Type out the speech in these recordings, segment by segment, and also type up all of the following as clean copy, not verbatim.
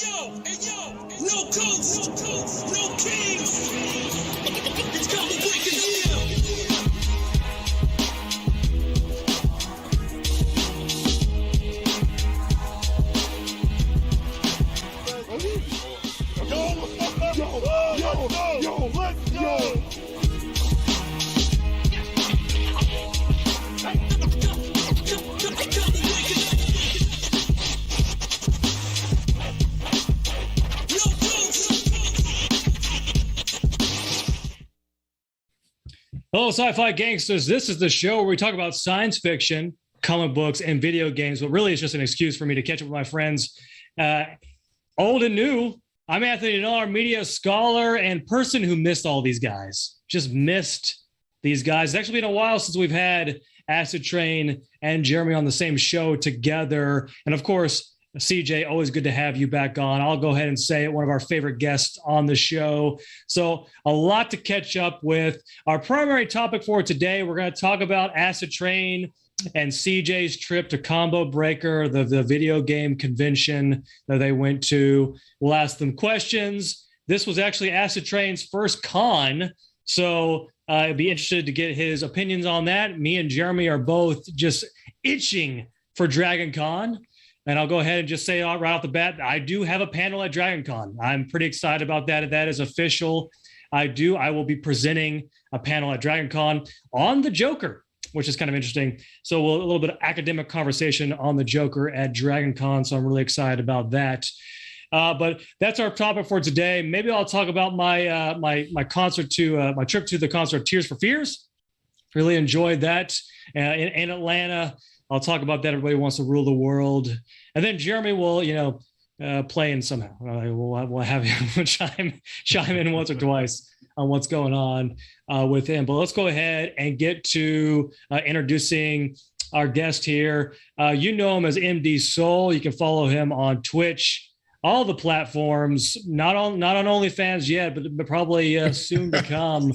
No coast, no kings. It's called the breaking Yo, let's go. Hello, sci-fi gangsters. This is the show where we talk about science fiction, comic books, and video games, but really it's just an excuse for me to catch up with my friends, old and new. I'm Anthony Dennar, media scholar and person who missed all these guys. Just missed these guys. It's actually been a while since we've had Acidtrain and Jeremy on the same show together. And of course, CJ, always good to have you back on. I'll go ahead and say it, one of our favorite guests on the show. So a lot to catch up with. Our primary topic for today, we're going to talk about Acidtrain and CJ's trip to Combo Breaker, the video game convention that they went to. We'll ask them questions. This was actually Acidtrain's first con, so I'd be interested to get his opinions on that. Me and Jeremy are both just itching for Dragon Con. And I'll go ahead and just say right off the bat, I do have a panel at Dragon Con. I'm pretty excited about that. That is official. I will be presenting a panel at Dragon Con on the Joker, which is kind of interesting. So a little bit of academic conversation on the Joker at Dragon Con. So I'm really excited about that. But that's our topic for today. Maybe I'll talk about my my concert to my trip to the concert Tears for Fears. Really enjoyed that in Atlanta. I'll talk about that. Everybody wants to rule the world. And then Jeremy will, play in somehow. We'll have him chime in once or twice on what's going on with him. But let's go ahead and get to introducing our guest here. You know him as MDSoul. You can follow him on Twitch, all the platforms, not on OnlyFans yet, but probably soon to come.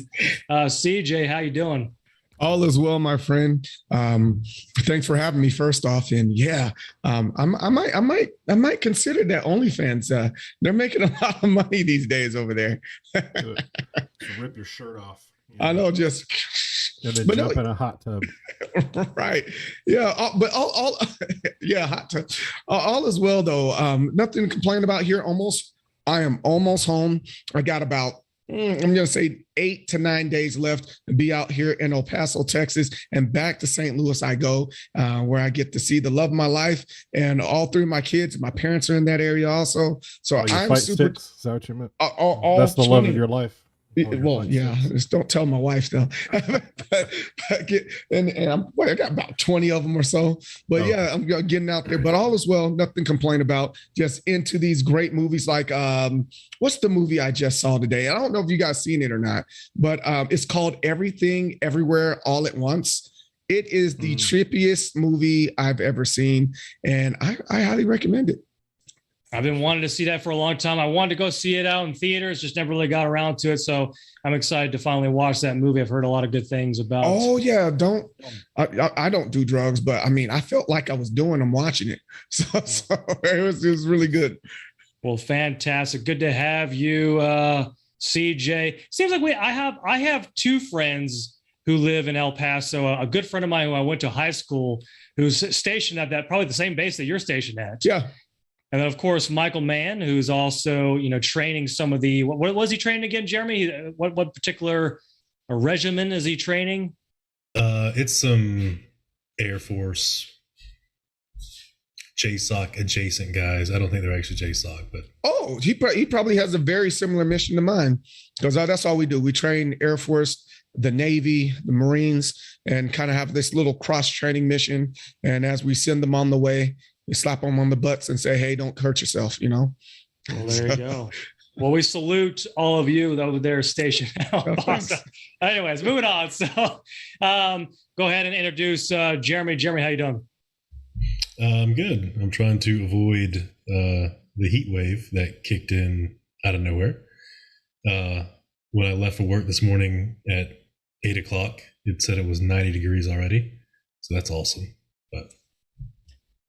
CJ, how you doing? All is well, my friend. Thanks for having me first off. And yeah, I might consider that OnlyFans. They're making a lot of money these days over there. To rip your shirt off. I know, just but jump in a hot tub. Right. Yeah. But all yeah, hot tub. All is well though. Nothing to complain about here. I am almost home. I got about I'm going to say 8 to 9 days left to be out here in El Paso, Texas, and back to St. Louis I go, where I get to see the love of my life. And all 3 of my kids, my parents are in that area also. So I'm super. Sticks, is that what you meant? That's the 20, love of your life. Well, yeah, just don't tell my wife though. but I got about 20 of them or so. But yeah, I'm getting out there. But all is well, nothing to complain about. Just into these great movies like what's the movie I just saw today? I don't know if you guys seen it or not, but it's called Everything Everywhere All at Once. It is the trippiest movie I've ever seen, and I highly recommend it. I've been wanting to see that for a long time. I wanted to go see it out in theaters, just never really got around to it. So I'm excited to finally watch that movie. I've heard a lot of good things about. Oh yeah, I don't do drugs, but I mean, I felt like I was doing them watching it. So it was really good. Well, fantastic. Good to have you, CJ. Seems like I have 2 friends who live in El Paso. A good friend of mine who I went to high school, who's stationed at that probably the same base that you're stationed at. Yeah. And then, of course, Michael Mann, who's also, training some of the, what was he training again, Jeremy? What particular regimen is he training? It's some Air Force JSOC adjacent guys. I don't think they're actually JSOC, but. Oh, he probably has a very similar mission to mine, because that's all we do. We train Air Force, the Navy, the Marines, and kind of have this little cross-training mission. And as we send them on the way, we slap them on the butts and say, hey, don't hurt yourself, Well, there you go. Well, we salute all of you over there stationed out. Anyways, moving on. So go ahead and introduce Jeremy. Jeremy, how you doing? I'm good. I'm trying to avoid the heat wave that kicked in out of nowhere. When I left for work this morning at 8 o'clock, it said it was 90 degrees already. So that's awesome. But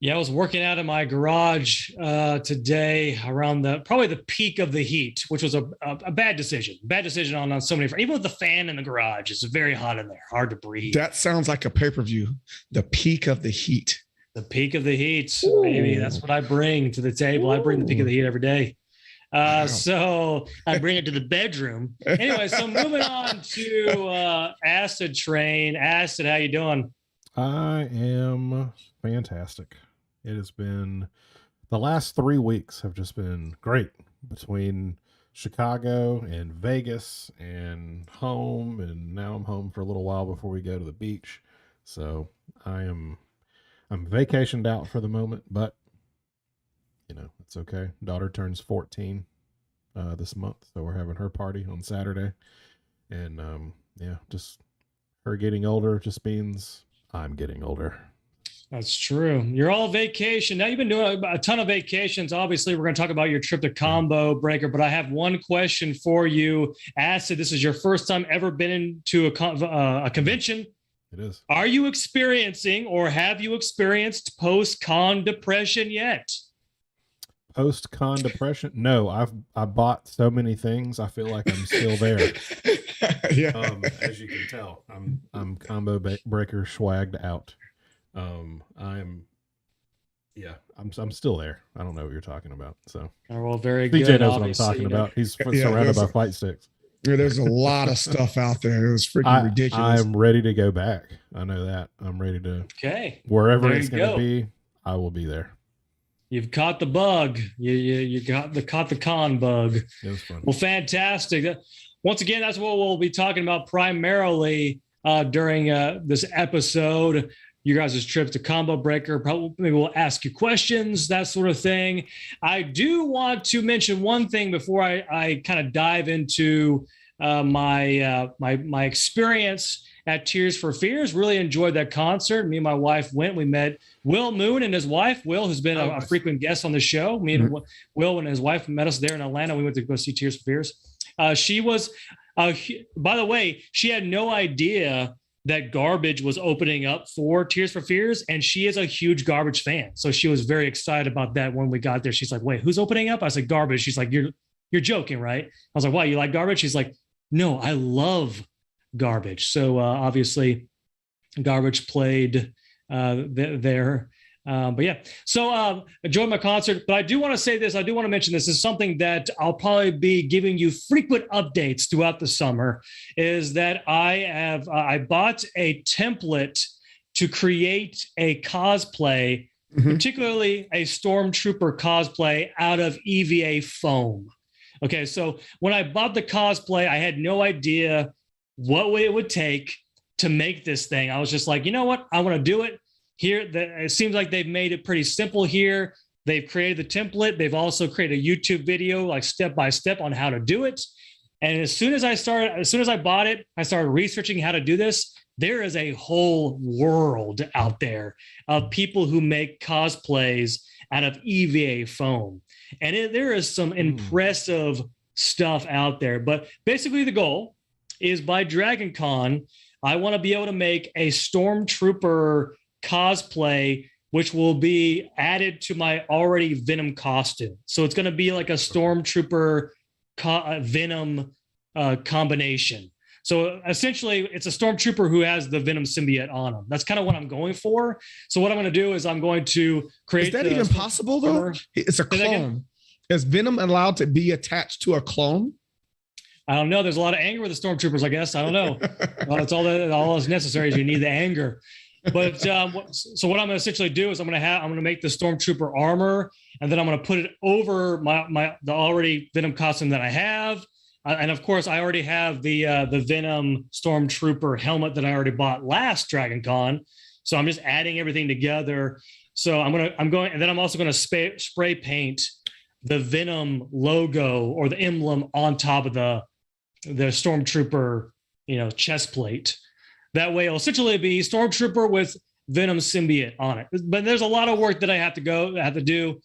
Yeah, I was working out in my garage today around probably the peak of the heat, which was a bad decision. Bad decision on so many. Even with the fan in the garage, it's very hot in there, hard to breathe. That sounds like a pay-per-view. The peak of the heat. The peak of the heat, baby. That's what I bring to the table. I bring the peak of the heat every day. So I bring it to the bedroom. Anyway, so moving on to Acidtrain. Acid, how you doing? I am fantastic. It has been, the last 3 weeks have just been great, between Chicago and Vegas and home, and now I'm home for a little while before we go to the beach. So I'm vacationed out for the moment, but it's okay. Daughter turns 14 this month, so we're having her party on Saturday, and just her getting older just means I'm getting older. That's true. You're all vacation. Now, you've been doing a ton of vacations. Obviously, we're going to talk about your trip to Combo Breaker, but I have one question for you. Acid, this is your first time ever been into a convention. It is. Are you experiencing, or have you experienced post-con depression yet? Post-con depression? No, I bought so many things. I feel like I'm still there. Yeah. As you can tell, I'm Combo Breaker swagged out. I'm still there. I don't know what you're talking about. So, well, very good. DJ knows what I'm talking about. He's surrounded by fight sticks. Yeah, there's a lot of stuff out there. It was freaking ridiculous. I'm ready to go back. I know that. I'm ready to. Okay. Wherever it's going to be, I will be there. You've caught the bug. You caught the con bug. It was fun. Well, fantastic. Once again, that's what we'll be talking about primarily during this episode. You guys' trip to Combo Breaker. Probably maybe we'll ask you questions, that sort of thing. I do want to mention one thing before I kind of dive into my experience at Tears for Fears. Really enjoyed that concert. Me and my wife went. We met Will Moon and his wife, Will, who's been a frequent guest on the show. Me and Will and his wife met us there in Atlanta. We went to go see Tears for Fears. She was, by the way, she had no idea that Garbage was opening up for Tears for Fears, and she is a huge Garbage fan. So she was very excited about that when we got there. She's like, "Wait, who's opening up?" I said, "Garbage." She's like, "You're joking, right?" I was like, "Why, you like Garbage?" She's like, "No, I love Garbage." So obviously Garbage played there. But yeah, so enjoyed my concert. But I do want to say this. I do want to mention this. This is something that I'll probably be giving you frequent updates throughout the summer, is that I bought a template to create a cosplay, particularly a Stormtrooper cosplay out of EVA foam. Okay, so when I bought the cosplay, I had no idea what way it would take to make this thing. I was just like, you know what? I want to do it. Here, it seems like they've made it pretty simple here. They've created the template. They've also created a YouTube video, like step by step, on how to do it. And as soon as I bought it, I started researching how to do this. There is a whole world out there of people who make cosplays out of EVA foam. And there is some impressive stuff out there. But basically the goal is, by Dragon Con, I want to be able to make a Stormtrooper cosplay, which will be added to my already Venom costume. So it's going to be like a Stormtrooper Venom combination. So essentially, it's a Stormtrooper who has the Venom symbiote on him. That's kind of what I'm going for. So what I'm going to do is I'm going to create. Is that even possible though? It's a clone. Is Venom allowed to be attached to a clone? I don't know. There's a lot of anger with the Stormtroopers, I guess. I don't know. Well, that's all that's necessary is you need the anger. But so what I'm going to essentially do is I'm going to make the Stormtrooper armor, and then I'm going to put it over the already Venom costume that I have. And of course, I already have the Venom Stormtrooper helmet that I already bought last Dragon Con. So I'm just adding everything together. So I'm going, and then I'm also going to spray paint the Venom logo or the emblem on top of the Stormtrooper, chest plate. That way, it'll essentially be Stormtrooper with Venom symbiote on it. But there's a lot of work that I have to do.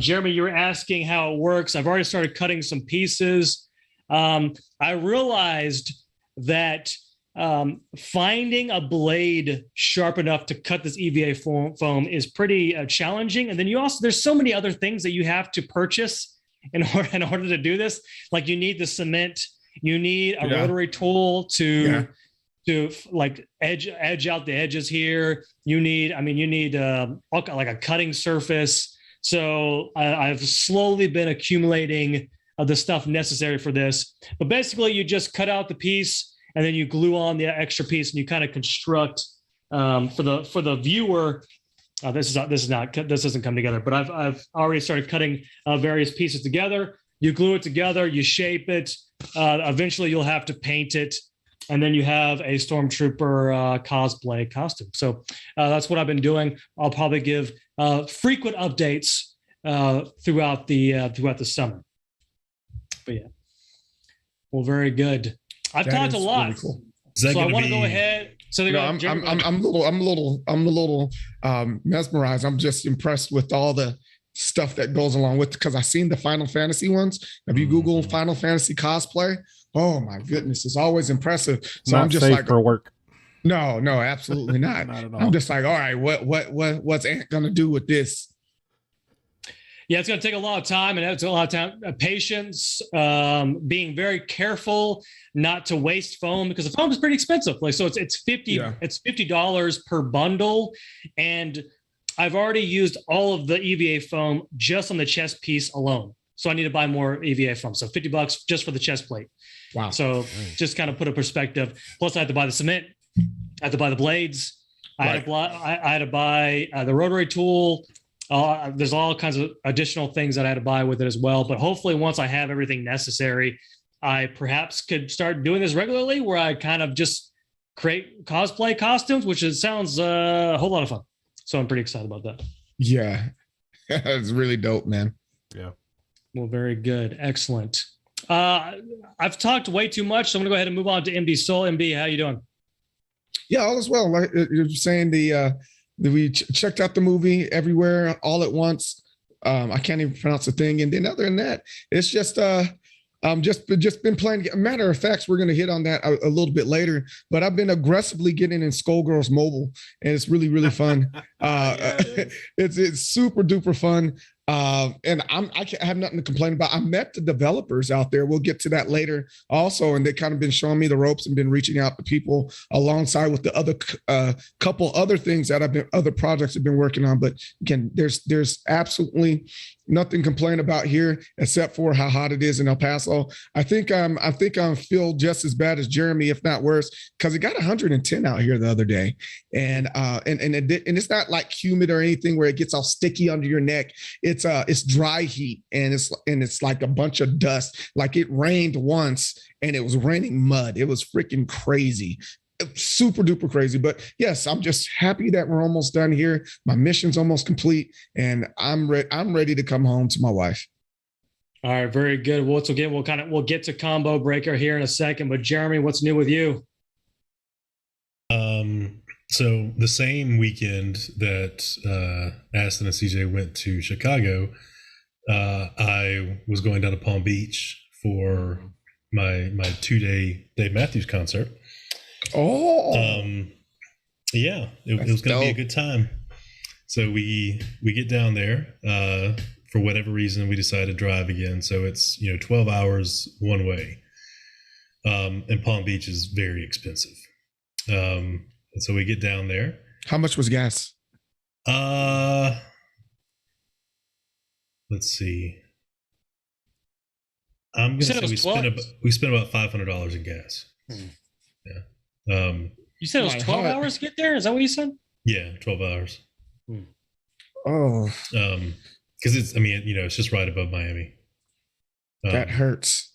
Jeremy, you were asking how it works. I've already started cutting some pieces. I realized that finding a blade sharp enough to cut this EVA foam is pretty challenging. And then there's so many other things that you have to purchase in order to do this. Like you need the cement, you need a rotary tool to like edge out the edges here. You need like a cutting surface. So I've slowly been accumulating the stuff necessary for this. But basically, you just cut out the piece and then you glue on the extra piece, and you kind of construct for the viewer. This doesn't come together, but I've already started cutting various pieces together. You glue it together, you shape it. Eventually, you'll have to paint it, and then you have a stormtrooper cosplay costume. So that's what I've been doing. I'll probably give frequent updates throughout the summer. But yeah, well, very good. I've talked a lot, really cool. So I want to go ahead. So I'm a little mesmerized. I'm just impressed with all the stuff that goes along with, because I've seen the Final Fantasy ones. If you Google Final Fantasy cosplay, oh my goodness, it's always impressive. So Not I'm just safe like, for work. no, absolutely not. Not at all. I'm just like, all right, what's Ant gonna do with this? Yeah, it's going to take a lot of time, and it's a lot of time, patience, being very careful not to waste foam, because the foam is pretty expensive. Like, so it's $50 per bundle, and I've already used all of the EVA foam just on the chest piece alone. So I need to buy more EVA foam. So $50 just for the chest plate. Wow. So just kind of put a perspective. Plus, I had to buy the cement. I had to buy the blades. I had to buy the rotary tool. There's all kinds of additional things that I had to buy with it as well. But hopefully, once I have everything necessary, I perhaps could start doing this regularly, where I kind of just create cosplay costumes, which sounds a whole lot of fun. So I'm pretty excited about that. Yeah, it's really dope, man. Yeah. Well, very good. Excellent. I've talked way too much, so I'm going to go ahead and move on to MDSoul. MD, how you doing? Yeah, all is well. Like you're saying, we checked out the movie Everywhere All at Once. I can't even pronounce the thing. And then other than that, it's just been playing. Matter of fact, we're going to hit on that a little bit later, but I've been aggressively getting in Skullgirls Mobile, and it's really, really fun. It's super duper fun. And I have nothing to complain about. I met the developers out there. We'll get to that later also. And they kind of been showing me the ropes and been reaching out to people alongside with the other couple other things that other projects I've been working on. But again, there's absolutely nothing to complain about here except for how hot it is in El Paso. I think I feel just as bad as Jeremy, if not worse, because it got 110 out here the other day. And it's not like humid or anything where it gets all sticky under your neck. It's dry heat, and it's like a bunch of dust. Like it rained once and it was raining mud. It was freaking crazy. Super duper crazy. But yes, I'm just happy that we're almost done here. My mission's almost complete, and I'm ready to come home to my wife. All right, very good. Well, we'll get to Combo Breaker here in a second. But Jeremy, what's new with you? So the same weekend that Aston and CJ went to Chicago, I was going down to Palm Beach for my 2-day Dave Matthews concert. Oh, yeah, it was going to be a good time. So we get down there. For whatever reason, we decided to drive again. So it's 12 hours one way. And Palm Beach is very expensive. And so we get down there. How much was gas? Let's see. I'm gonna say we spent about $500 in gas. Yeah. You said it was 12 hours to get there? Is that what you said? Yeah, 12 hours. Oh. Because it's just right above Miami. That hurts.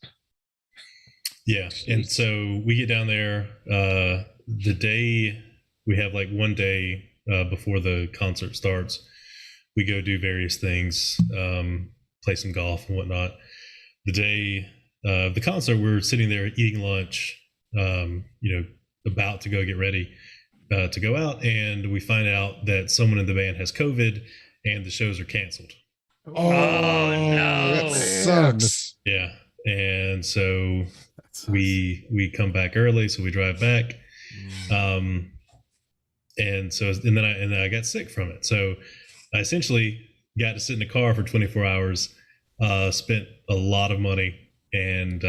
Yeah. Jeez. And so we get down there. The day we have like one day before the concert starts, we go do various things, play some golf and whatnot. The day of the concert, we're sitting there eating lunch, about to go get ready to go out, and we find out that someone in the band has COVID and the shows are canceled. Oh no, that sucks. Yeah. And so we come back early, so we drive back. And then I got sick from it. So I essentially got to sit in the car for 24 hours, spent a lot of money, and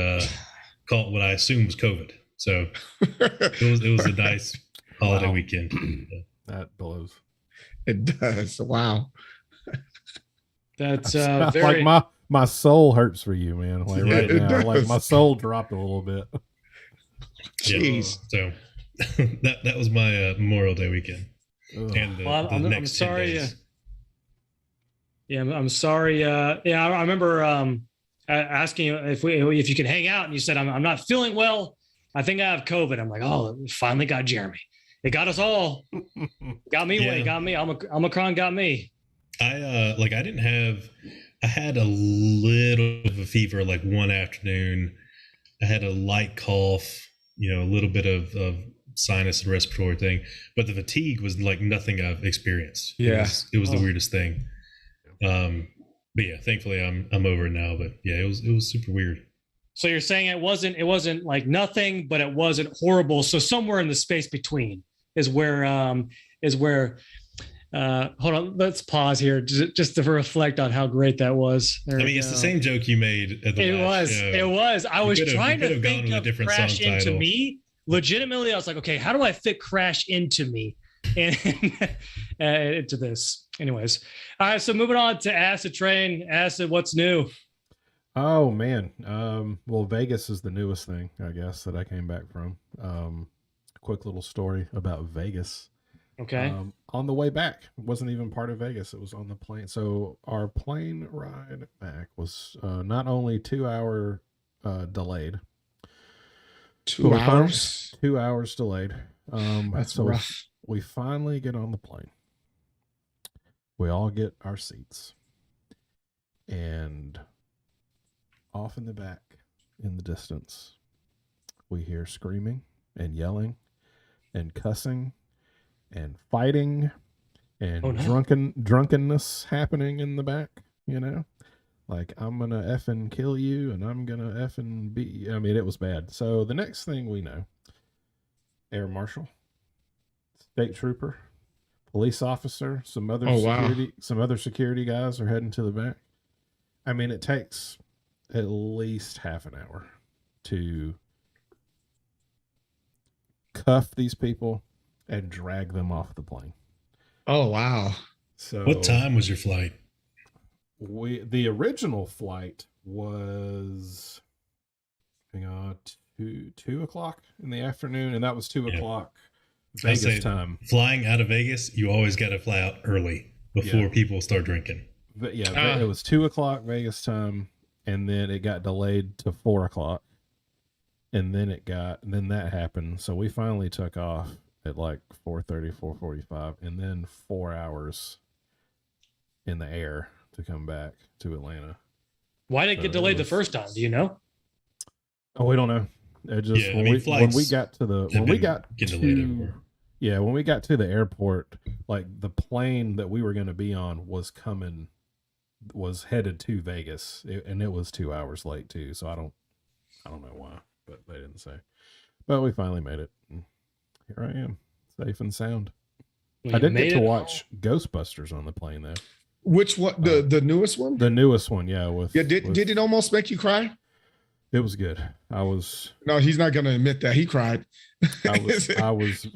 caught what I assumed was COVID. So it was a nice holiday weekend. Yeah. That blows. It does. Wow. That's like my soul hurts for you, man. Like right now, does. like my soul dropped a little bit. Jeez. So that was my Memorial Day weekend. And I'm sorry. I'm sorry. I remember asking you if you could hang out, and you said I'm not feeling well. I think I have COVID. I'm like, oh, it finally got Jeremy. It got us all. Got me. Yeah. Got me. Omicron got me. I had a little of a fever like one afternoon. I had a light cough, a little bit of sinus and respiratory thing, but the fatigue was like nothing I've experienced. Yeah. It was the weirdest thing. But yeah, thankfully I'm over it now, but yeah, it was super weird. So you're saying it wasn't like nothing, but it wasn't horrible. So somewhere in the space between is where hold on, let's pause here just to reflect on how great that was. It's the same joke you made at the last show. It was. I was trying to think of Crash Into title. Me. Legitimately, I was like, okay, how do I fit Crash Into Me and into this? Anyways, all right. So moving on to Acidtrain. Acid, what's new? Oh man. Well, Vegas is the newest thing, I guess, that I came back from. Quick little story about Vegas. Okay. On the way back, it wasn't even part of Vegas. It was on the plane. So our plane ride back was not only 2 hour delayed. 2 hours? 2 hours delayed. That's so rough. We finally get on the plane. We all get our seats. And off in the back, in the distance, we hear screaming and yelling and cussing and fighting and drunkenness happening in the back, like I'm gonna effing kill you and I'm gonna effing be. I mean, it was bad. So the next thing we know, air marshal, state trooper, police officer, some other security guys are heading to the back. I mean, it takes at least half an hour to cuff these people and drag them off the plane. Oh, wow. So what time was your flight? The original flight was 2 o'clock in the afternoon, and that was 2 o'clock Vegas time. Flying out of Vegas, you always got to fly out early before people start drinking. But it was 2 o'clock Vegas time, and then it got delayed to 4 o'clock. And then that happened. So we finally took off at like 4:30, 4:45, and then 4 hours in the air to come back to Atlanta. Why did it get delayed the first time? Do you know? Oh, we don't know. It just when we got to the airport, like the plane that we were going to be on was headed to Vegas, and it was 2 hours late too. So I don't know why, but they didn't say. But we finally made it. Here I am, safe and sound. I did get to watch Ghostbusters on the plane though. Which one? The newest one? The newest one, yeah. Did it almost make you cry? It was good. No, he's not going to admit that he cried. I was I was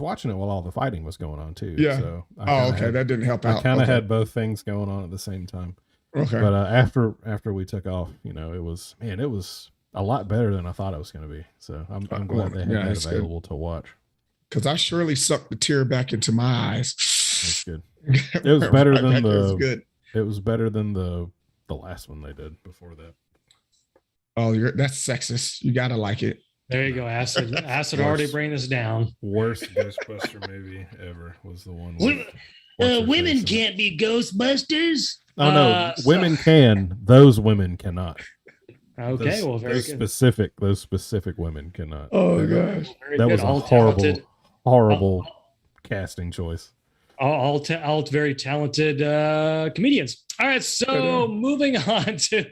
watching it while all the fighting was going on too. Yeah. So that didn't help out. I kind of had both things going on at the same time. Okay. But after we took off, it was a lot better than I thought it was going to be. So I'm glad they had that available to watch. Because I surely sucked the tear back into my eyes. That's good. It was better than good. It was better than the last one they did before that. Oh, that's sexist. You gotta like it. There you go, Acid. Acid already bring this down. Worst Ghostbuster movie ever was the one. Women can't be Ghostbusters. Oh no, women can. Those women cannot. Okay, very good. Those specific women cannot. Oh gosh, that was a horrible casting choice. All very talented comedians. All right, so moving on to,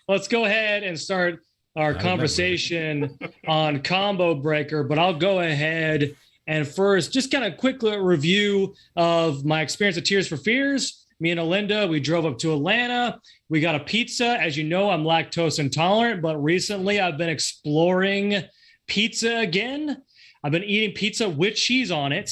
let's go ahead and start our conversation on Combo Breaker, but I'll go ahead and first just kind of quick review of my experience at Tears for Fears. Me and Alinda, we drove up to Atlanta. We got a pizza. As you know, I'm lactose intolerant, but recently I've been exploring pizza again. I've been eating pizza with cheese on it,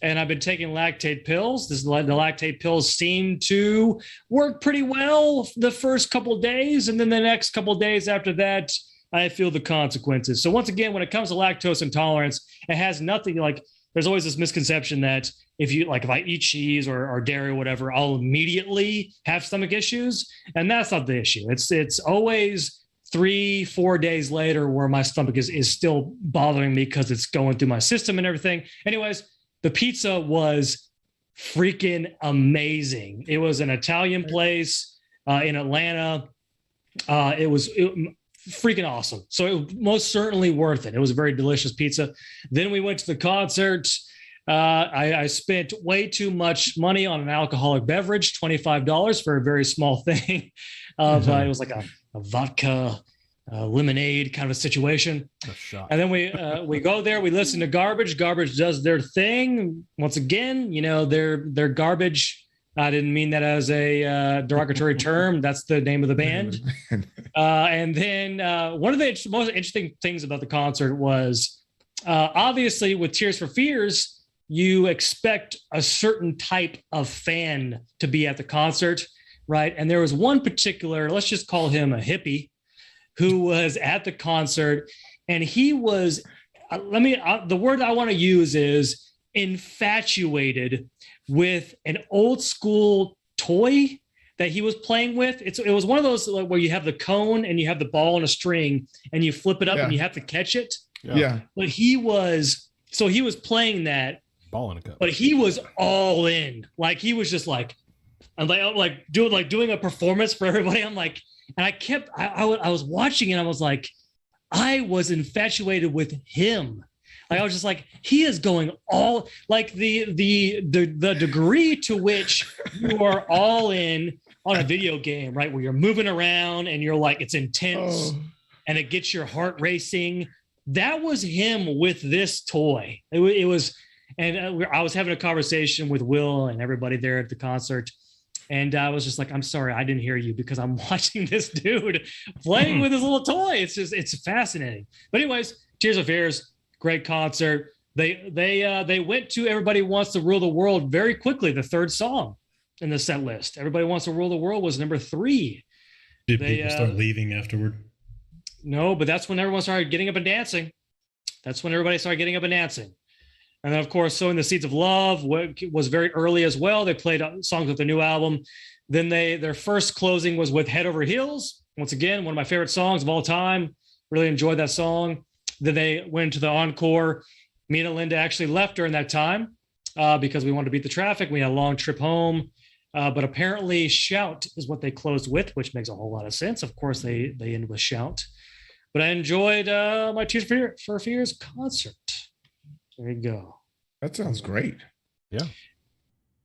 and I've been taking lactate pills. The lactate pills seem to work pretty well the first couple of days, and then the next couple of days after that, I feel the consequences. So once again, when it comes to lactose intolerance, it has nothing like, there's always this misconception that if I eat cheese or dairy or whatever, I'll immediately have stomach issues. And that's not the issue. It's always 3-4 days later where my stomach is still bothering me because it's going through my system and everything. Anyways, the pizza was freaking amazing. It was an Italian place in Atlanta. It was freaking awesome. So it was most certainly worth it. It was a very delicious pizza. Then we went to the concert. I spent way too much money on an alcoholic beverage, $25 for a very small thing. It was like a vodka lemonade kind of a situation. And then we go there, we listen to Garbage. Garbage does their thing. Once again, they're garbage. I didn't mean that as a derogatory term. That's the name of the band. And then one of the most interesting things about the concert was obviously with Tears for Fears, you expect a certain type of fan to be at the concert, right? And there was one particular, let's just call him a hippie, who was at the concert, and he was, the word I want to use is infatuated with an old school toy that he was playing with. It was one of those where you have the cone and you have the ball and a string and you flip it up and you have to catch it. Yeah. But he was playing that ball in a cup, but he was all in. Like he was just like doing a performance for everybody. I'm like, and I was watching it. I was like, I was infatuated with him. Like I was just like, he is going all, like the degree to which you are all in on a video game, right? Where you're moving around and you're like, it's intense and it gets your heart racing. That was him with this toy. It was, and I was having a conversation with Will and everybody there at the concert. And I was just like, I'm sorry, I didn't hear you because I'm watching this dude playing with his little toy. It's fascinating. But anyways, Tears of Fears, great concert. They went to Everybody Wants to Rule the World very quickly, the third song in the set list. Everybody Wants to Rule the World was number 3. Did people start leaving afterward? No, but that's when everyone started getting up and dancing. That's when everybody started getting up and dancing. And then, of course, Sowing the Seeds of Love was very early as well. They played songs with the new album. Then their first closing was with Head Over Heels. Once again, one of my favorite songs of all time. Really enjoyed that song. Then they went to the encore. Me and Alinda actually left during that time because we wanted to beat the traffic. We had a long trip home. But apparently Shout is what they closed with, which makes a whole lot of sense. Of course, they end with Shout. But I enjoyed my Tears for Fears concert. There you go. That sounds great. Yeah.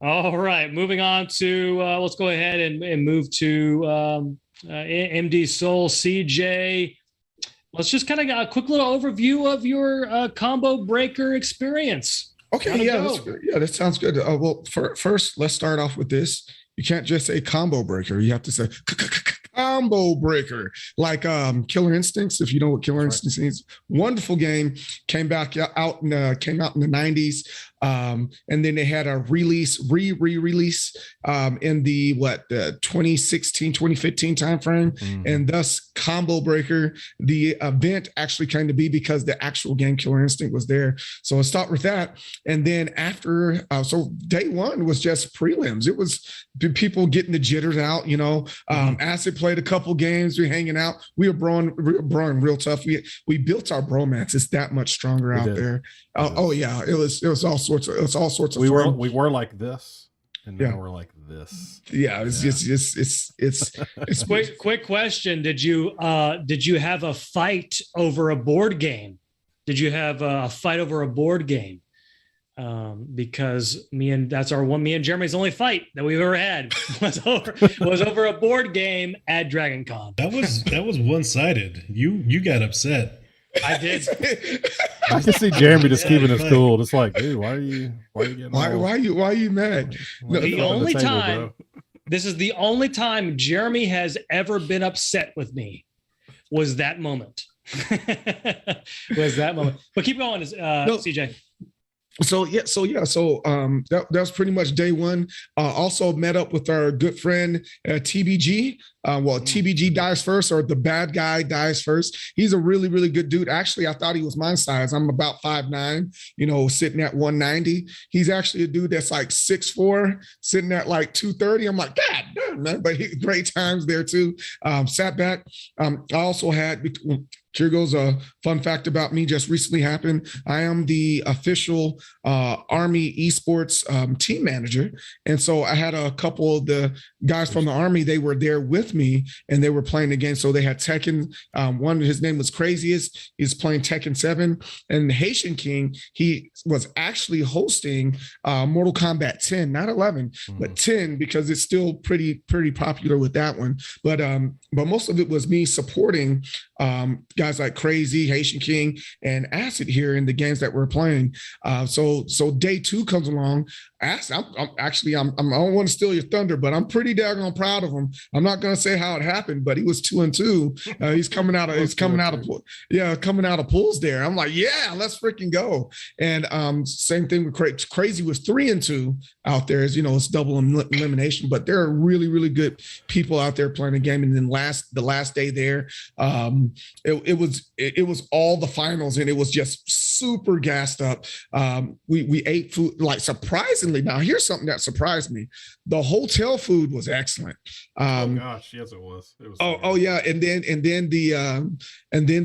All right. Moving on to, let's go ahead and move to MDSoul, CJ. Let's just kind of get a quick little overview of your Combo Breaker experience. Okay. That sounds good. Well, first, let's start off with this. You can't just say Combo Breaker. You have to say Combo Breaker, like Killer Instincts. If you know what Killer Instincts is, wonderful game. Came out in the 90s. And then they had a re-release in the 2016, 2015 timeframe. Mm-hmm. And thus Combo Breaker, the event actually came to be because the actual game Killer Instinct was there. So I'll start with that. And then after, so day one was just prelims. It was people getting the jitters out, Acid played a couple games. We hanging out. We were broing real tough. We built our bromance. It's that much stronger out there. Oh yeah. It was all sorts of we fun. We were like this, and now we're like this. Yeah, it's quick question. Did you have a fight over a board game? Did you have a fight over a board game? because me and Jeremy's only fight that we've ever had was over a board game at Dragon Con. That was one-sided. You got upset. I did. I can see Jeremy just keeping his cool. Just like, dude, why are you getting why are you mad? The only time, this is the only time Jeremy has ever been upset with me was that moment. But keep going, CJ. So that was pretty much day one. Also met up with our good friend TBG. TBG dies first, or the bad guy dies first. He's a really, really good dude. Actually, I thought he was my size. I'm about 5'9", sitting at 190. He's actually a dude that's like 6'4", sitting at like 230. I'm like, God damn, man. But great times there too. Sat back. I also had, here goes a fun fact about me, just recently happened. I am the official Army esports team manager. And so I had a couple of the guys from the Army, they were there with me and they were playing the game. So they had Tekken. One, his name was Craziest. He's playing Tekken 7. And the Haitian King, he was actually hosting Mortal Kombat 10, not 11, but 10, because it's still pretty popular with that one. But most of it was me supporting guys like Crazy, Haitian King, and Acid here in the games that we're playing. So day two comes along. Acid, I don't want to steal your thunder, but I'm pretty daggone proud of him. I'm not going to say how it happened, but he was 2-2. He's coming out of pools there. I'm like, yeah, let's freaking go. And same thing with Crazy was 3-2 out there. As it's double elimination, but there are really, really good people out there playing the game. And then the last day there, it was all the finals, and it was just super gassed up. We ate food, like, surprisingly. Now, here's something that surprised me: the hotel food was excellent. Oh gosh, yes, it was. Yeah, and then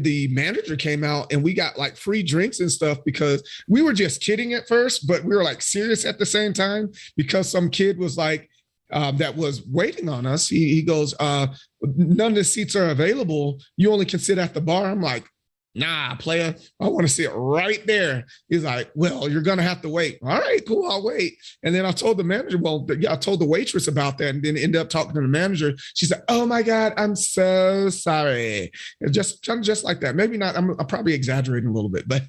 the manager came out, and we got like free drinks and stuff, because we were just kidding at first, but we were like serious at the same time, because some kid was like, that was waiting on us. He goes, none of the seats are available. You only can sit at the bar. I'm like, nah, player, I want to sit right there. He's like, well, you're going to have to wait. All right, cool, I'll wait. And then I told the manager, I told the waitress about that, and then ended up talking to the manager. She said, oh my God, I'm so sorry. Just like that. Maybe not, I'm probably exaggerating a little bit, but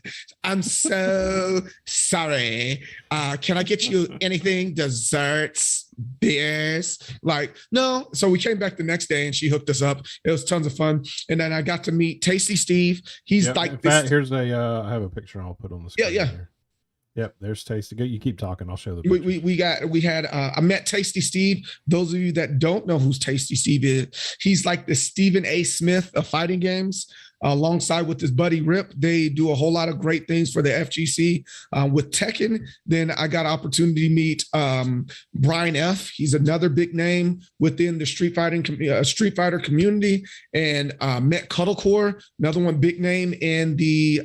I'm so sorry. Can I get you anything? Desserts? Beers? Like, no. So we came back the next day and she hooked us up. It was tons of fun. And then I got to meet Tasty Steve. He's like, in fact, here's I have a picture I'll put on the screen. Yeah. Here. Yep, there's Tasty. You keep talking. I'll show the picture. I met Tasty Steve. Those of you that don't know who Tasty Steve is, he's like the Stephen A. Smith of fighting games. Alongside with his buddy Rip, they do a whole lot of great things for the FGC. With Tekken, then I got opportunity to meet Brian F. He's another big name within the Street Fighter community, and met Cuddlecore, another one big name in the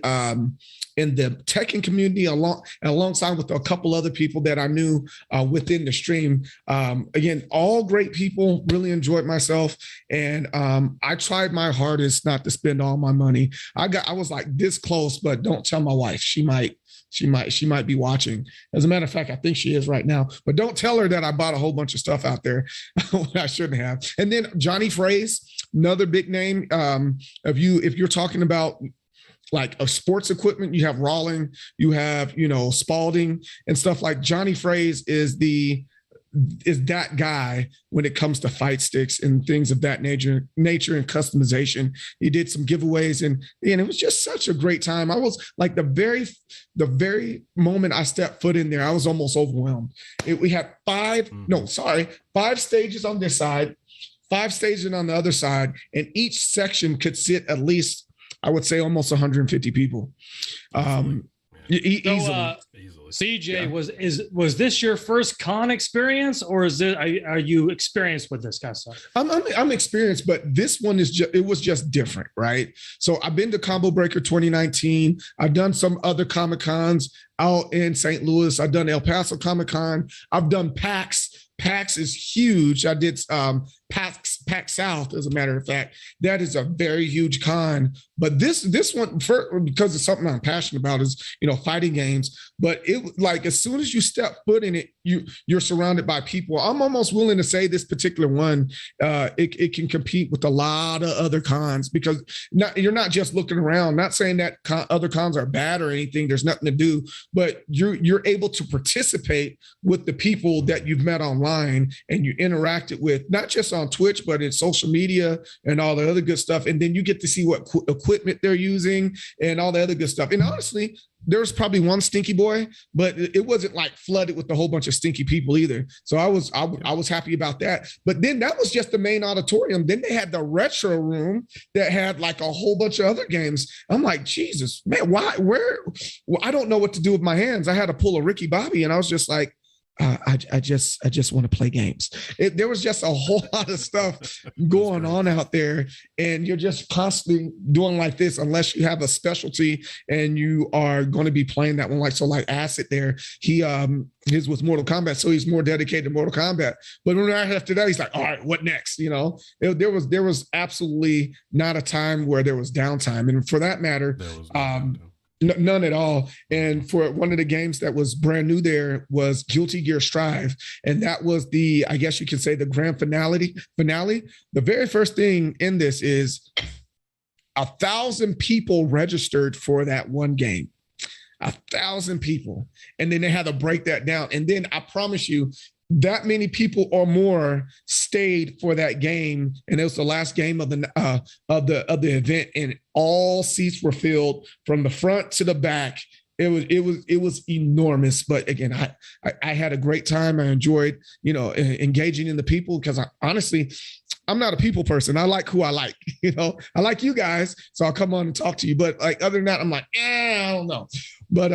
Tekken community, alongside with a couple other people that I knew within the stream. Again, all great people. Really enjoyed myself, and I tried my hardest not to spend all my money. I was like this close, but don't tell my wife. She might be watching. As a matter of fact, I think she is right now. But don't tell her that I bought a whole bunch of stuff out there I shouldn't have. And then Johnny Fraze, another big name. If you're talking about like a sports equipment, you have Rawling, you have, Spalding and stuff. Like Johnny Fraze is that guy when it comes to fight sticks and things of that nature and customization. He did some giveaways, and it was just such a great time. I was like, the very moment I stepped foot in there, I was almost overwhelmed. We had five stages on this side, 5 stages on the other side, and each section could sit at least, I would say, almost 150 people. Easily. CJ, yeah. Was this your first con experience, or are you experienced with this kind of stuff? I'm experienced, but this one it was just different, right? So I've been to Combo Breaker 2019. I've done some other Comic Cons. out in St. Louis. I've done El Paso Comic Con. I've done PAX. PAX is huge. I did PAX South, as a matter of fact. That is a very huge con. But this one, because it's something I'm passionate about, is fighting games. But it, like, as soon as you step foot in it, you're surrounded by people. I'm almost willing to say this particular one, it can compete with a lot of other cons, because you're not just looking around. Not saying that other cons are bad or anything. There's nothing to do, but you're able to participate with the people that you've met online and you interacted with, not just on Twitch, but in social media and all the other good stuff. And then you get to see what equipment they're using and all the other good stuff. And honestly, there was probably one stinky boy, but it wasn't like flooded with a whole bunch of stinky people either. So I was happy about that. But then that was just the main auditorium. Then they had the retro room that had like a whole bunch of other games. I'm like, Jesus, man, where? Well, I don't know what to do with my hands. I had to pull a Ricky Bobby, and I was just like, I just want to play games. There was just a whole lot of stuff going on out there, and you're just constantly doing like this unless you have a specialty and you are going to be playing that one. Like Acid there, his was Mortal Kombat, so he's more dedicated to Mortal Kombat. But right after that, he's like, all right, what next? There was absolutely not a time where there was downtime, and for that matter, none at all. And for one of the games that was brand new there was Guilty Gear Strive. And that was I guess you could say, the grand finale. The very first thing in this is 1,000 people registered for that one game. 1,000 people. And then they had to break that down. And then I promise you, that many people or more stayed for that game, and it was the last game of the event, and all seats were filled from the front to the back. It was enormous. But again, I had a great time. I enjoyed engaging in the people, because honestly, I'm not a people person. I like who I like. I like you guys, so I'll come on and talk to you. But like, other than that, I'm like, I don't know. But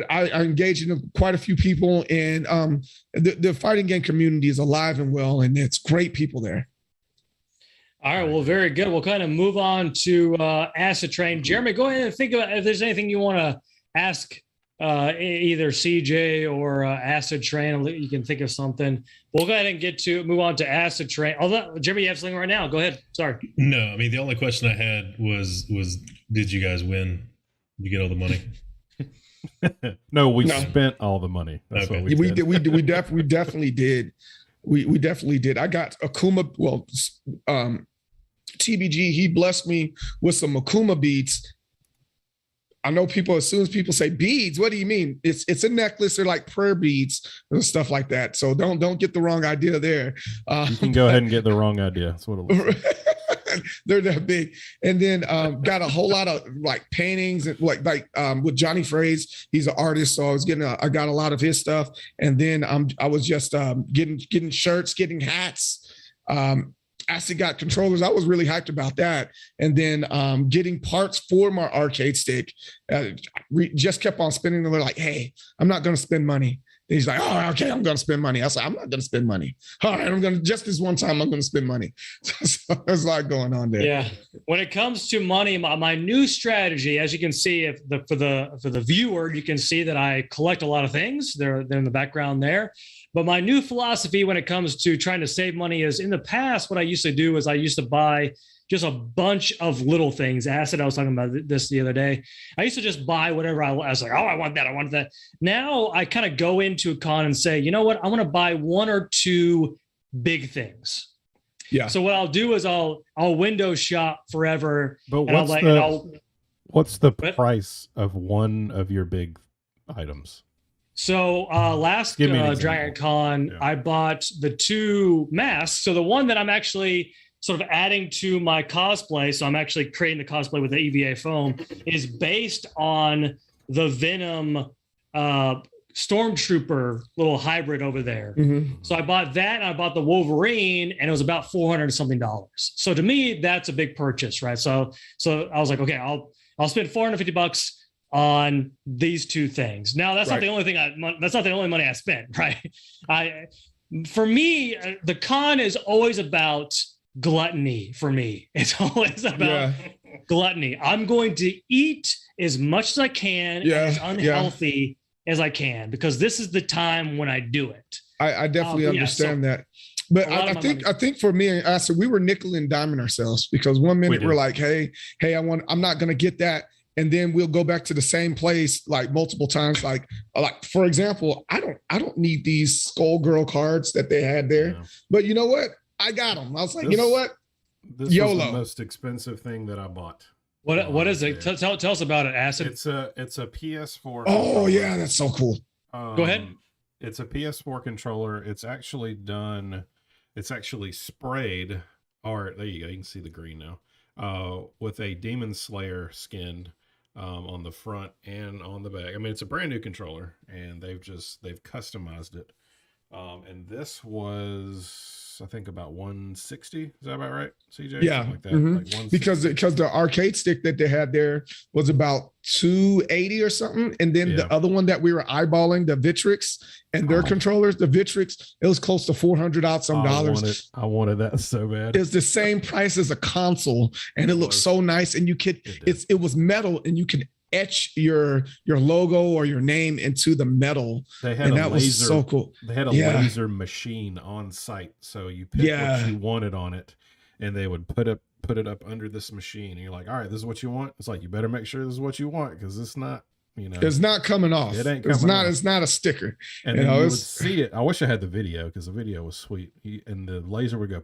I engaged in quite a few people, and the fighting game community is alive and well, and it's great people there. All right, well, very good. We'll kind of move on to Acidtrain. Jeremy, go ahead and think about if there's anything you want to ask either CJ or Acidtrain. You can think of something. We'll go ahead and move on to Acidtrain. Although, Jeremy, you have something right now. Go ahead. Sorry. No, I mean, the only question I had was did you guys win? Did you get all the money? No, we spent all the money. That's okay. what we did. We definitely did. We definitely did. I got Akuma. Well, TBG, he blessed me with some Akuma beads. I know people, as soon as people say beads, what do you mean? It's a necklace. They're like prayer beads and stuff like that. So don't get the wrong idea there. You can go ahead and get the wrong idea. That's what it looks like. They're that big. And then got a whole lot of like paintings and like with Johnny Fraze, he's an artist, so I got a lot of his stuff. And then I was just getting shirts, getting hats. Acid got controllers. I was really hyped about that. And then getting parts for my arcade stick. Just kept on spending. They're like, hey, I'm not going to spend money. And he's like, oh, okay, I'm going to spend money. I was like, I'm not going to spend money. All right, just this one time, I'm going to spend money. So there's a lot going on there. Yeah. When it comes to money, my new strategy, as you can see, for the viewer, you can see that I collect a lot of things. They're in the background there. But my new philosophy when it comes to trying to save money is, in the past, what I used to do is I used to buy just a bunch of little things. Acid, I was talking about this the other day. I used to just buy whatever I was like, oh, I want that. I want that. Now I kind of go into a con and say, you know what? I want to buy one or two big things. Yeah. So what I'll do is I'll window shop forever. But what's the price of one of your big items? So last Dragon Con, I bought the 2 masks. So the one that I'm actually sort of adding to my cosplay, so I'm actually creating the cosplay with the EVA foam, is based on the Venom Stormtrooper little hybrid over there. Mm-hmm. So I bought that, and I bought the Wolverine, and it was about $400 something. So to me, that's a big purchase, right? So I was like, okay, I'll spend $450 on these 2 things. Now that's not the only thing that's not the only money I spent, right? For me, the con is always about gluttony. For me, it's always about gluttony. I'm going to eat as much as I can, as unhealthy as I can, because this is the time when I do it. I definitely Yeah, understand that. But I think for me, I said we were nickel and diming ourselves, because one minute we're like, hey, I'm not going to get that. And then we'll go back to the same place like multiple times. Like for example, I don't need these Skullgirl cards that they had there, but you know what? I got them. I was like, you know what? This YOLO. Was the most expensive thing that I bought. What is it? Tell us about it, Acid. It's a PS4. Oh yeah, that's so cool. Go ahead. It's a PS4 controller. It's actually sprayed. There you go. You can see the green now. With a Demon Slayer skin on the front and on the back. I mean, it's a brand new controller, and they've customized it. And this was, I think, about 160. Is that about right, CJ? Yeah, like that. Like because the arcade stick that they had there was about 280 or something, and then the other one that we were eyeballing, the Vitrix, and their controllers, the Vitrix, it was close to $400 I wanted that so bad. It's the same price as a console, and it looks so nice, and you could it was metal, and you can etch your logo or your name into the metal. They had that was so cool. They had a laser machine on site, so you pick what you wanted on it, and they would put it up under this machine, and you're like, all right, this is what you want. It's like, you better make sure this is what you want, because it's not, it's not coming off. It ain't coming off. It's not a sticker. And then you would see it. I wish I had the video, because the video was sweet. And the laser would go,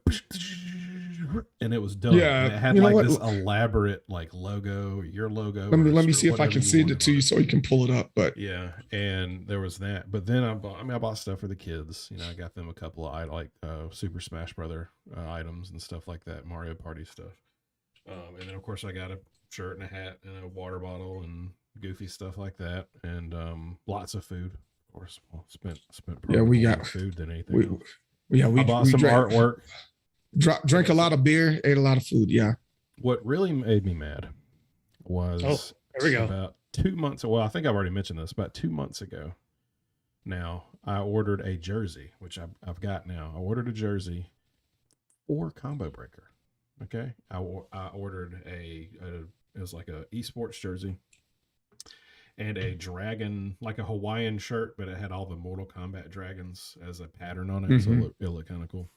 and it was done. Yeah, and it had like this elaborate like logo, your logo. Let me see if I can send it to you so you can pull it up. But yeah, and there was that. But then I bought stuff for the kids. I got them a couple of Super Smash Brother items and stuff like that, Mario Party stuff. And then of course I got a shirt and a hat and a water bottle and goofy stuff like that, and lots of food. Of course, spent we got more food than anything. We bought some artwork. Drank a lot of beer, ate a lot of food. Yeah. What really made me mad was about 2 months. Well, I think I've already mentioned this. About 2 months ago, now I ordered a jersey, which I've got now. I ordered a jersey for Combo Breaker. Okay, I ordered it was like a esports jersey and a dragon, like a Hawaiian shirt, but it had all the Mortal Kombat dragons as a pattern on it, so it looked kind of cool.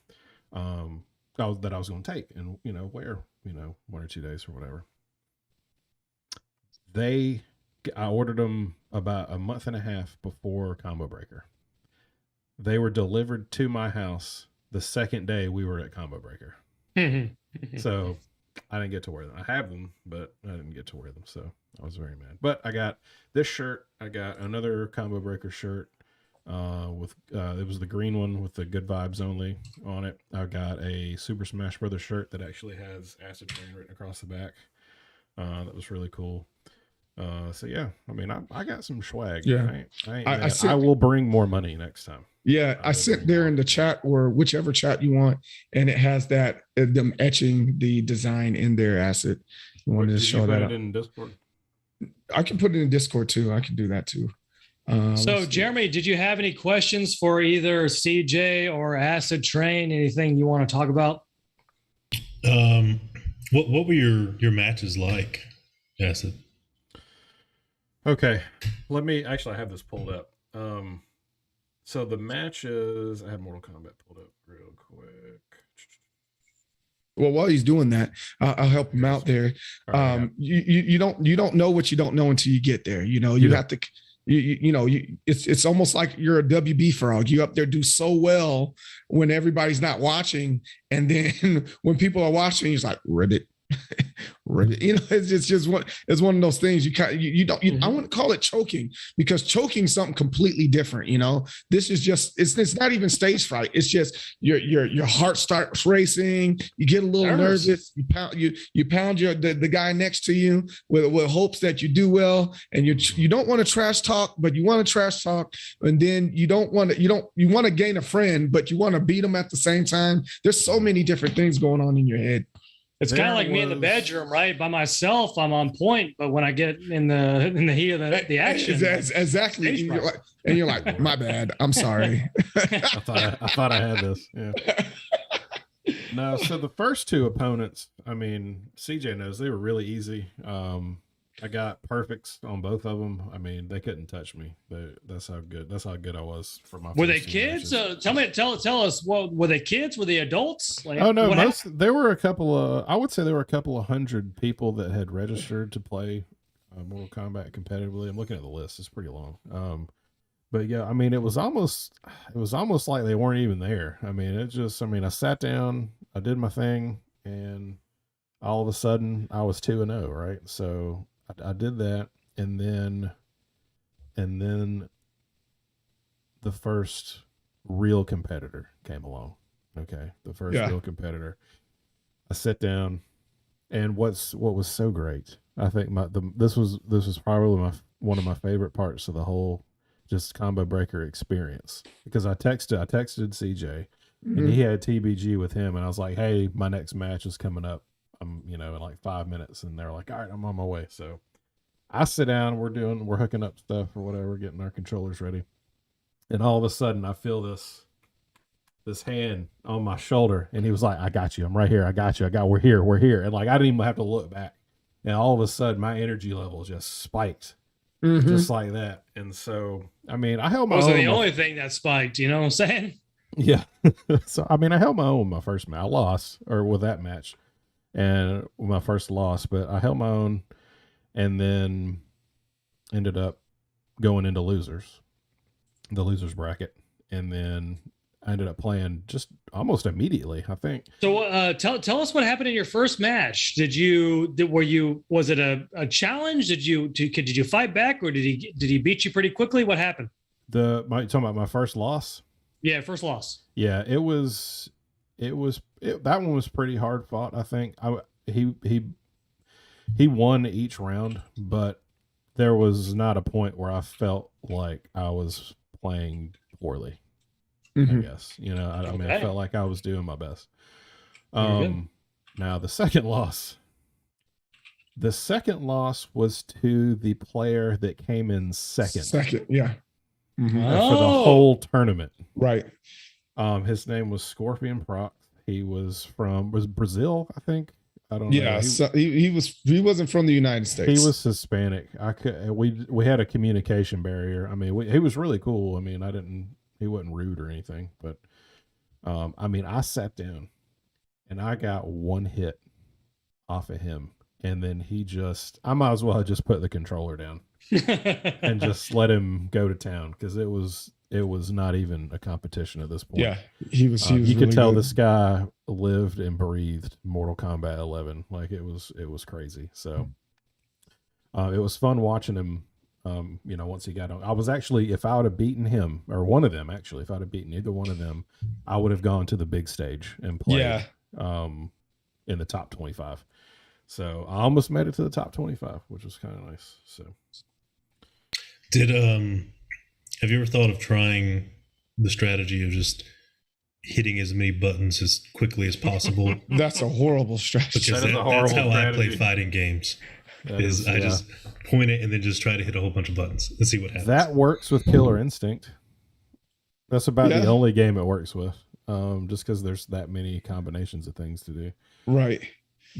That I was going to take and wear 1 or 2 days or whatever. I ordered them about a month and a half before Combo Breaker. They were delivered to my house the second day we were at Combo Breaker. So I didn't get to wear them. I have them, but I didn't get to wear them. So I was very mad. But I got this shirt. I got another Combo Breaker shirt. It was the green one with the good vibes only on it. I got a Super Smash Brothers shirt that actually has Acidtrain written across the back. That was really cool. So yeah, I mean, I got some swag. Yeah, I will bring more money next time. Yeah, I sent there in the chat, or whichever chat you want, and it has that them etching the design in their Acid. You wanted to show that up in Discord? I can put it in Discord too. I can do that too. So Jeremy, did you have any questions for either CJ or Acidtrain? Anything you want to talk about? What were your matches like, Acid? Okay, I have this pulled up. So the matches, I have Mortal Kombat pulled up real quick. Well, while he's doing that, I'll help him out there. You don't know what you don't know until you get there. You have to. It's almost like you're a WB frog. You up there do so well when everybody's not watching, and then when people are watching, you're like Reddit. It's just it's one of those things I wouldn't call it choking, because choking is something completely different. This is just it's not even stage fright. It's just your heart starts racing, you get a little nervous, you pound the guy next to you with hopes that you do well, and you don't want to trash talk, but you want to trash talk, and then you want to gain a friend, but you want to beat them at the same time. There's so many different things going on in your head. It's kind of like me in the bedroom, right? By myself, I'm on point, but when I get in the heat of the action, exactly, and you're like, my bad, I'm sorry. I thought I had this. Yeah. No, so the first two opponents, I mean, CJ knows they were really easy. I got perfects on both of them. I mean, they couldn't touch me. That's how good I was for my. Were they first few kids? matches. Tell us. Well, were they kids? Were they adults? Like, Oh no, what happened? there were a couple of. I would say there were a couple of hundred people that had registered to play Mortal Kombat competitively. I'm looking at the list; it's pretty long. But yeah, I mean, it was almost like they weren't even there. I mean, I sat down, I did my thing, and all of a sudden, I was 2-0. Right, so I did that, and then the first real competitor came along. Okay, the first real competitor. I sat down, and what was so great, I think this was probably one of my favorite parts of the whole just combo breaker experience, because I texted CJ, and he had TBG with him, and I was like, hey, my next match is coming up. I'm in like 5 minutes, and they're like, all right, I'm on my way. So I sit down, we're hooking up stuff or whatever, getting our controllers ready, and all of a sudden I feel this hand on my shoulder, and he was like, I got you, I'm right here, I got you, we're here, and like I didn't even have to look back, and all of a sudden my energy level just spiked. Just like that. And so, I mean, I held my own. Wasn't the only thing that spiked, you know what I'm saying? Yeah. So, I mean, I held my own my first match. I lost, or with that match, and my first loss, but I held my own, and then ended up going into the losers bracket, and then I ended up playing just almost immediately, I think. So tell us what happened in your first match. Was it a challenge? Did you fight back, or did he beat you pretty quickly? What happened? You talking about my first loss? Yeah, first loss. Yeah, that one was pretty hard fought, I think. He won each round, but there was not a point where I felt like I was playing poorly. I guess, I mean, I felt like I was doing my best. Now the second loss was to the player that came in second. Yeah. For the whole tournament. Right. His name was Scorpion Proc. He was Brazil, I think. I don't know. Yeah, he wasn't from the United States. He was Hispanic. We had a communication barrier. I mean, he was really cool. I mean, he wasn't rude or anything, but I mean, I sat down and I got one hit off of him, and then I might as well have just put the controller down and just let him go to town, because it was not even a competition at this point. Yeah, he was. You really could tell good. this guy lived and breathed Mortal Kombat 11. Like it was crazy. So it was fun watching him. Once he got on, I was actually, if I would have beaten him, or one of them, actually, if I'd have beaten either one of them, I would have gone to the big stage and played in the top 25. So I almost made it to the top 25, which was kind of nice. So have you ever thought of trying the strategy of just hitting as many buttons as quickly as possible? That's a horrible strategy. Because that's how I play fighting games. I just point it and then just try to hit a whole bunch of buttons and see what happens. That works with Killer Instinct. That's about the only game it works with. Just because there's that many combinations of things to do. Right.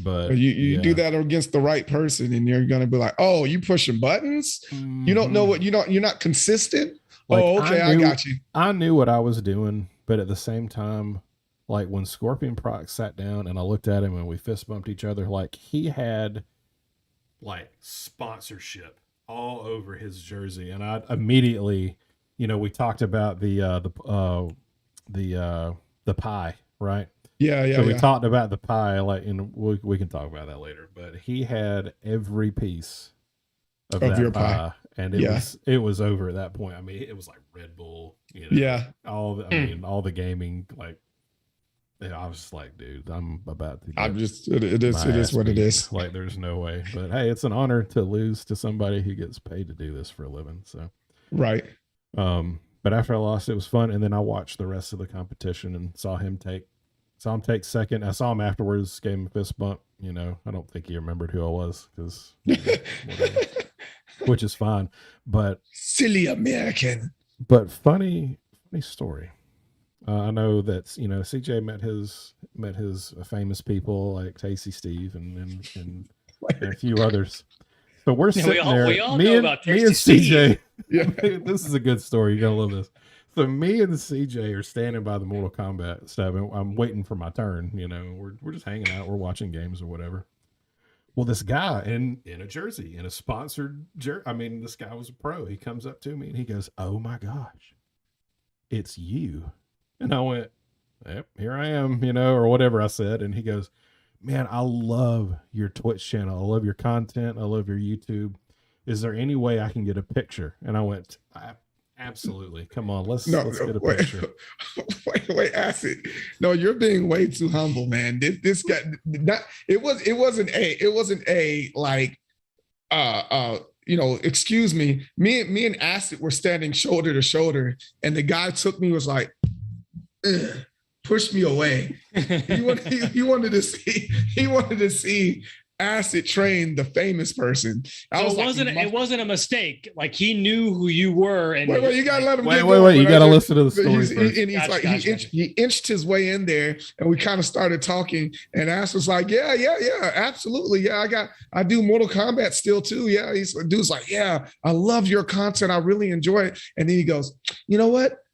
But you do that against the right person, and you're gonna be like, oh, you pushing buttons? You don't know what you're not consistent. Like, okay, I got you. I knew what I was doing, but at the same time, like when Scorpion Proc sat down and I looked at him and we fist bumped each other, like he had like sponsorship all over his jersey, and I immediately, we talked about the pie, right? Yeah. So we talked about the pie, like, and we can talk about that later. But he had every piece of that your pie, and it was over at that point. I mean, it was like Red Bull, all the gaming, like. Yeah, I was just like, dude, I'm about to. It is what it is. Like, there's no way. But hey, it's an honor to lose to somebody who gets paid to do this for a living. So, right. But after I lost, it was fun, and then I watched the rest of the competition and saw him take second. I saw him afterwards, gave him a fist bump. I don't think he remembered who I was, because which is fine. But silly American. But funny story. I know that CJ met his famous people like Tasty Steve and a few others, So we're Yeah, sitting we there. all Me know and about CJ. Yeah. This is a good story. You gotta love this. So me and CJ are standing by the Mortal Kombat stuff, and I'm waiting for my turn. You know, we're just hanging out. We're watching games or whatever. Well, this guy in a jersey, in a sponsored jersey. I mean, this guy was a pro. He comes up to me and he goes, "Oh my gosh, it's you." And I went, "Yep, here I am," you know, or whatever I said. And he goes, "Man, I love your Twitch channel. I love your content. I love your YouTube. Is there any way I can get a picture?" And I went, "Absolutely. Come on, let's get a picture." Wait, Acid. No, you're being way too humble, man. This guy, it wasn't a like, you know, excuse me. Me and Acid were standing shoulder to shoulder, and the guy took me, was like, "Ugh," pushed me away. He wanted to see Acidtrain, the famous person. It wasn't a mistake. Like, he knew who you were. And wait, you gotta let him. Wait. You gotta listen to the story first. He inched his way in there, and we kind of started talking. And Ash was like, "Yeah, absolutely, yeah. I do Mortal Kombat still too. Yeah." Dude's like, "Yeah, I love your content. I really enjoy it." And then he goes, "You know what?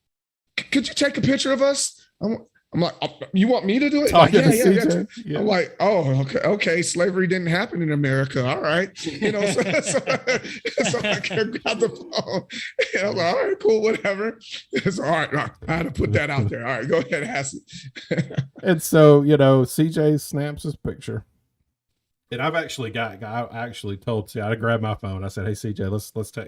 Could you take a picture of us?" I'm like, "You want me to do it?" Like, yeah. I'm like, "Oh, okay. Slavery didn't happen in America. All right." You know, so I got the phone. And I was like, "All right, cool, whatever." So, all right, I had to put that out there. All right, go ahead, ask it. And so, you know, CJ snaps his picture. And I actually told, I grabbed my phone. I said, "Hey, CJ,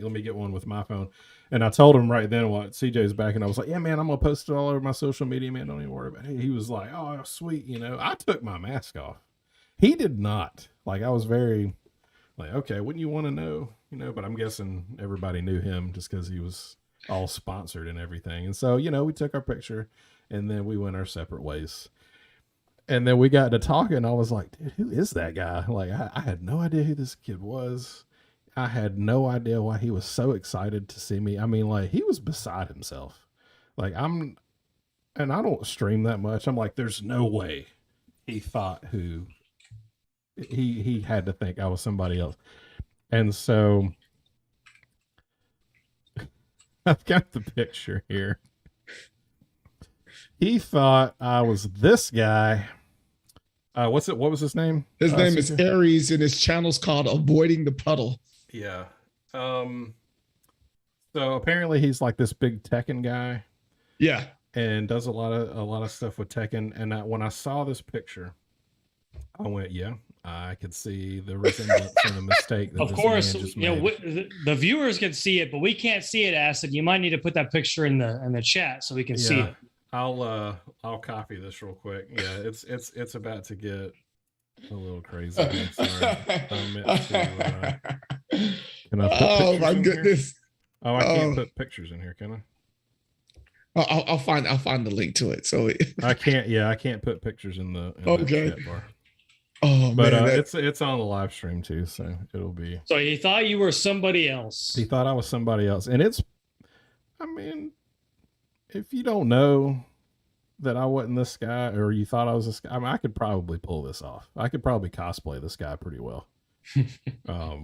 let me get one with my phone." And I told him right then what CJ's back, and I was like, "Yeah, man, I'm gonna post it all over my social media, man. Don't even worry about it." He was like, "Oh, sweet." You know, I took my mask off. He did not. Like, I was very like, "Okay, wouldn't you want to know?" You know, but I'm guessing everybody knew him just because he was all sponsored and everything. And so, you know, we took our picture, and then we went our separate ways. And then we got to talking. I was like, "Dude, who is that guy?" Like, I had no idea who this kid was. I had no idea why he was so excited to see me. I mean, like, he was beside himself. Like, and I don't stream that much. I'm like, there's no way he thought he had to think I was somebody else. And so I've got the picture here. He thought I was this guy. What was his name? His name is Aries, and his channel's called Avoiding the Puddle. Yeah. So apparently he's like this big Tekken guy. Yeah. And does a lot of stuff with Tekken. And when I saw this picture, I went, "Yeah, I could see the resemblance and the mistake that of this course, man just you know, made." the viewers can see it, but we can't see it, Acid. You might need to put that picture in the chat so we can see it. I'll copy this real quick. Yeah, it's about to get a little crazy. I'm sorry. Can I put oh my goodness! Here? Oh, I can't put pictures in here, can I? I'll find the link to it. So I can't. Yeah, I can't put pictures in the chat bar. Oh, but man, it's on the live stream too, so it'll be. So he thought you were somebody else. He thought I was somebody else, and I mean, if you don't know that I wasn't this guy, or you thought I was this guy, I mean, I could probably pull this off. I could probably cosplay this guy pretty well.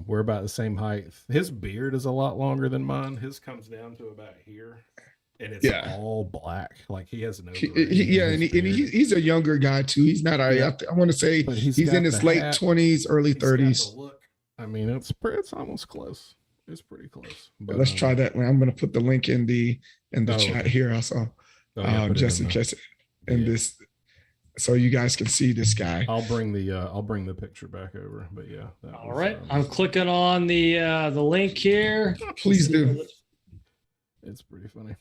We're about the same height. His beard is a lot longer than mine. His comes down to about here, and it's all black. Like, he has no. He's a younger guy too. He's not. I want to say he's in his late 20s, early 30s. I mean, it's almost close. It's pretty close. But let's try that. I'm going to put the link in the chat here also. Just in case this, so you guys can see this guy. I'll bring the picture back over. But yeah. All right. I'm clicking on the link here. Please do. It's pretty funny.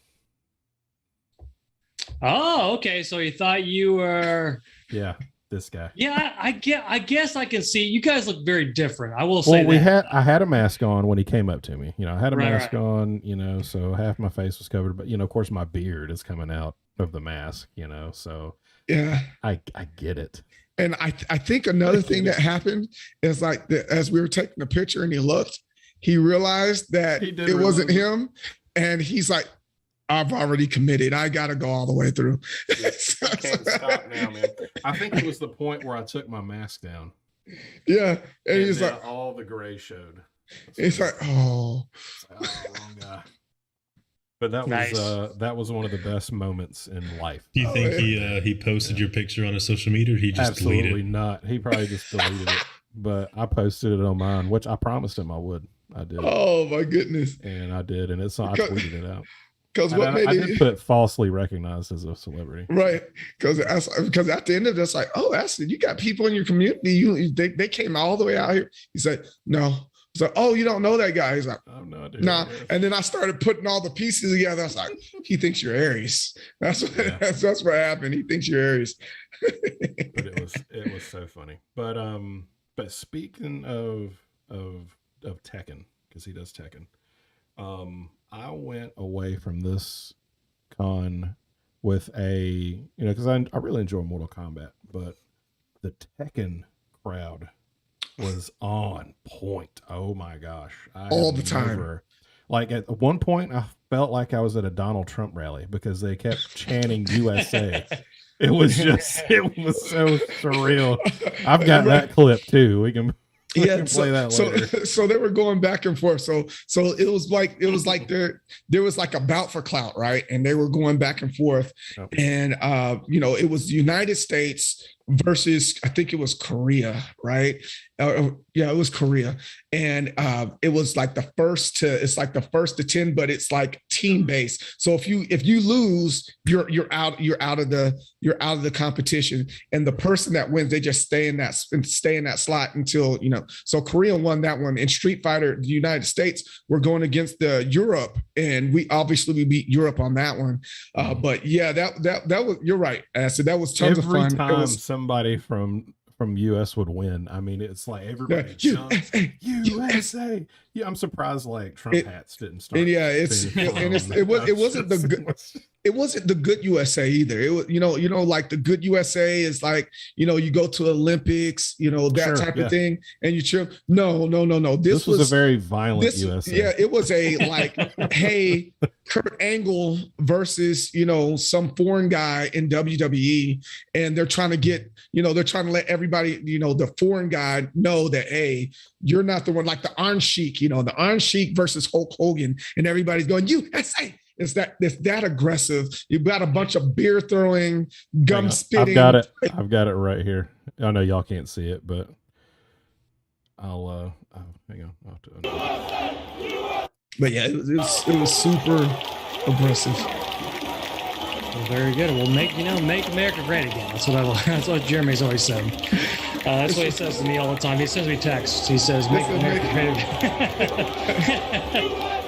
Oh, okay. So he thought you were. Yeah, this guy. Yeah, I guess I can see. You guys look very different. I will say. Well, I had a mask on when he came up to me. You know, I had a mask on. You know, so half my face was covered, but you know, of course, my beard is coming out of the mask. You know, so yeah, I get it. And I think another thing that happened is like as we were taking the picture and he looked, he realized that it wasn't him, and he's like, "I've already committed. I got to go all the way through." I can't stop now, man. I think it was the point where I took my mask down. Yeah. And he's like, all the gray showed. It's like, oh, wrong guy. But that Nice. was one of the best moments in life. Do you think he posted your picture on his social media, or he just Absolutely deleted it? not. He probably just deleted it. But I posted it on mine, which I promised him I would. I did. Oh my goodness! And I did, and I tweeted it out. Because what I did put falsely recognized as a celebrity, right? Because at the end of this, like, oh, Acid, you got people in your community. They came all the way out here. He said, no. So, oh, you don't know that guy? He's like, I have no idea. Nah. And then I started putting all the pieces together. I was like, he thinks you're Aries. That's what happened. He thinks you're Aries. But it was so funny. But speaking of Tekken, because he does Tekken, I went away from this con with because I really enjoy Mortal Kombat, but the Tekken crowd was on point. Oh my gosh. All the time. Like at one point, I felt like I was at a Donald Trump rally because they kept chanting USA. It was so surreal. I've got that clip too. We can play that later. So they were going back and forth. So it was like there was like a bout for clout, right? And they were going back and forth. Yep. And it was the United States versus, I think it was Korea, right? Yeah, it was Korea. And it was like the first to 10, but it's like team based. So if you lose, you're out of the competition. And the person that wins, they just stay in that slot until, so Korea won that one. In Street Fighter, the United States, we're going against Europe, and we beat Europe on that one. But yeah, that was, you're right, Acid. That was tons of fun. Every time somebody from US would win, I mean, it's like everybody jumps. USA. Yeah, I'm surprised like Trump hats didn't start. And yeah, it wasn't the good USA either. It was, like the good USA is like, you go to Olympics, that type of thing, and you cheer. No. This was a very violent USA. Yeah, it was a like, hey, Kurt Angle versus, some foreign guy in WWE, and they're trying to let everybody, the foreign guy know that, hey, you're not the one, like the Iron Sheik, the Iron Sheik versus Hulk Hogan, and everybody's going, USA. It's that aggressive. You've got a bunch of beer throwing, gum spitting. I've got it right here. I know y'all can't see it, but I'll hang on. But yeah, it was super aggressive. Well, very good. Well, make America great again. That's what Jeremy's always said. That's what he says to me all the time. He sends me texts. He says, "Make America great again."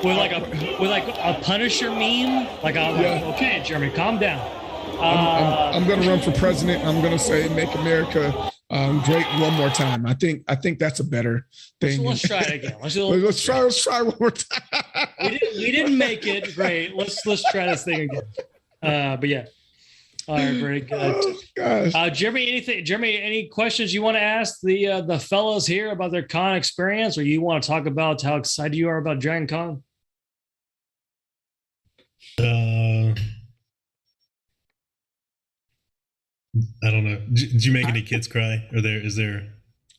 with like a Punisher meme. Like, okay, Jeremy, calm down. I'm going to run for president. I'm going to say, "Make America great one more time." I think that's a better thing. Let's try it again. Let's try one more time. We didn't make it great. Let's try this thing again. But yeah. All right, very good. Oh, gosh. Jeremy, any questions you want to ask the fellows here about their con experience, or you want to talk about how excited you are about Dragon Con? I don't know. Did you make any kids cry? Is there?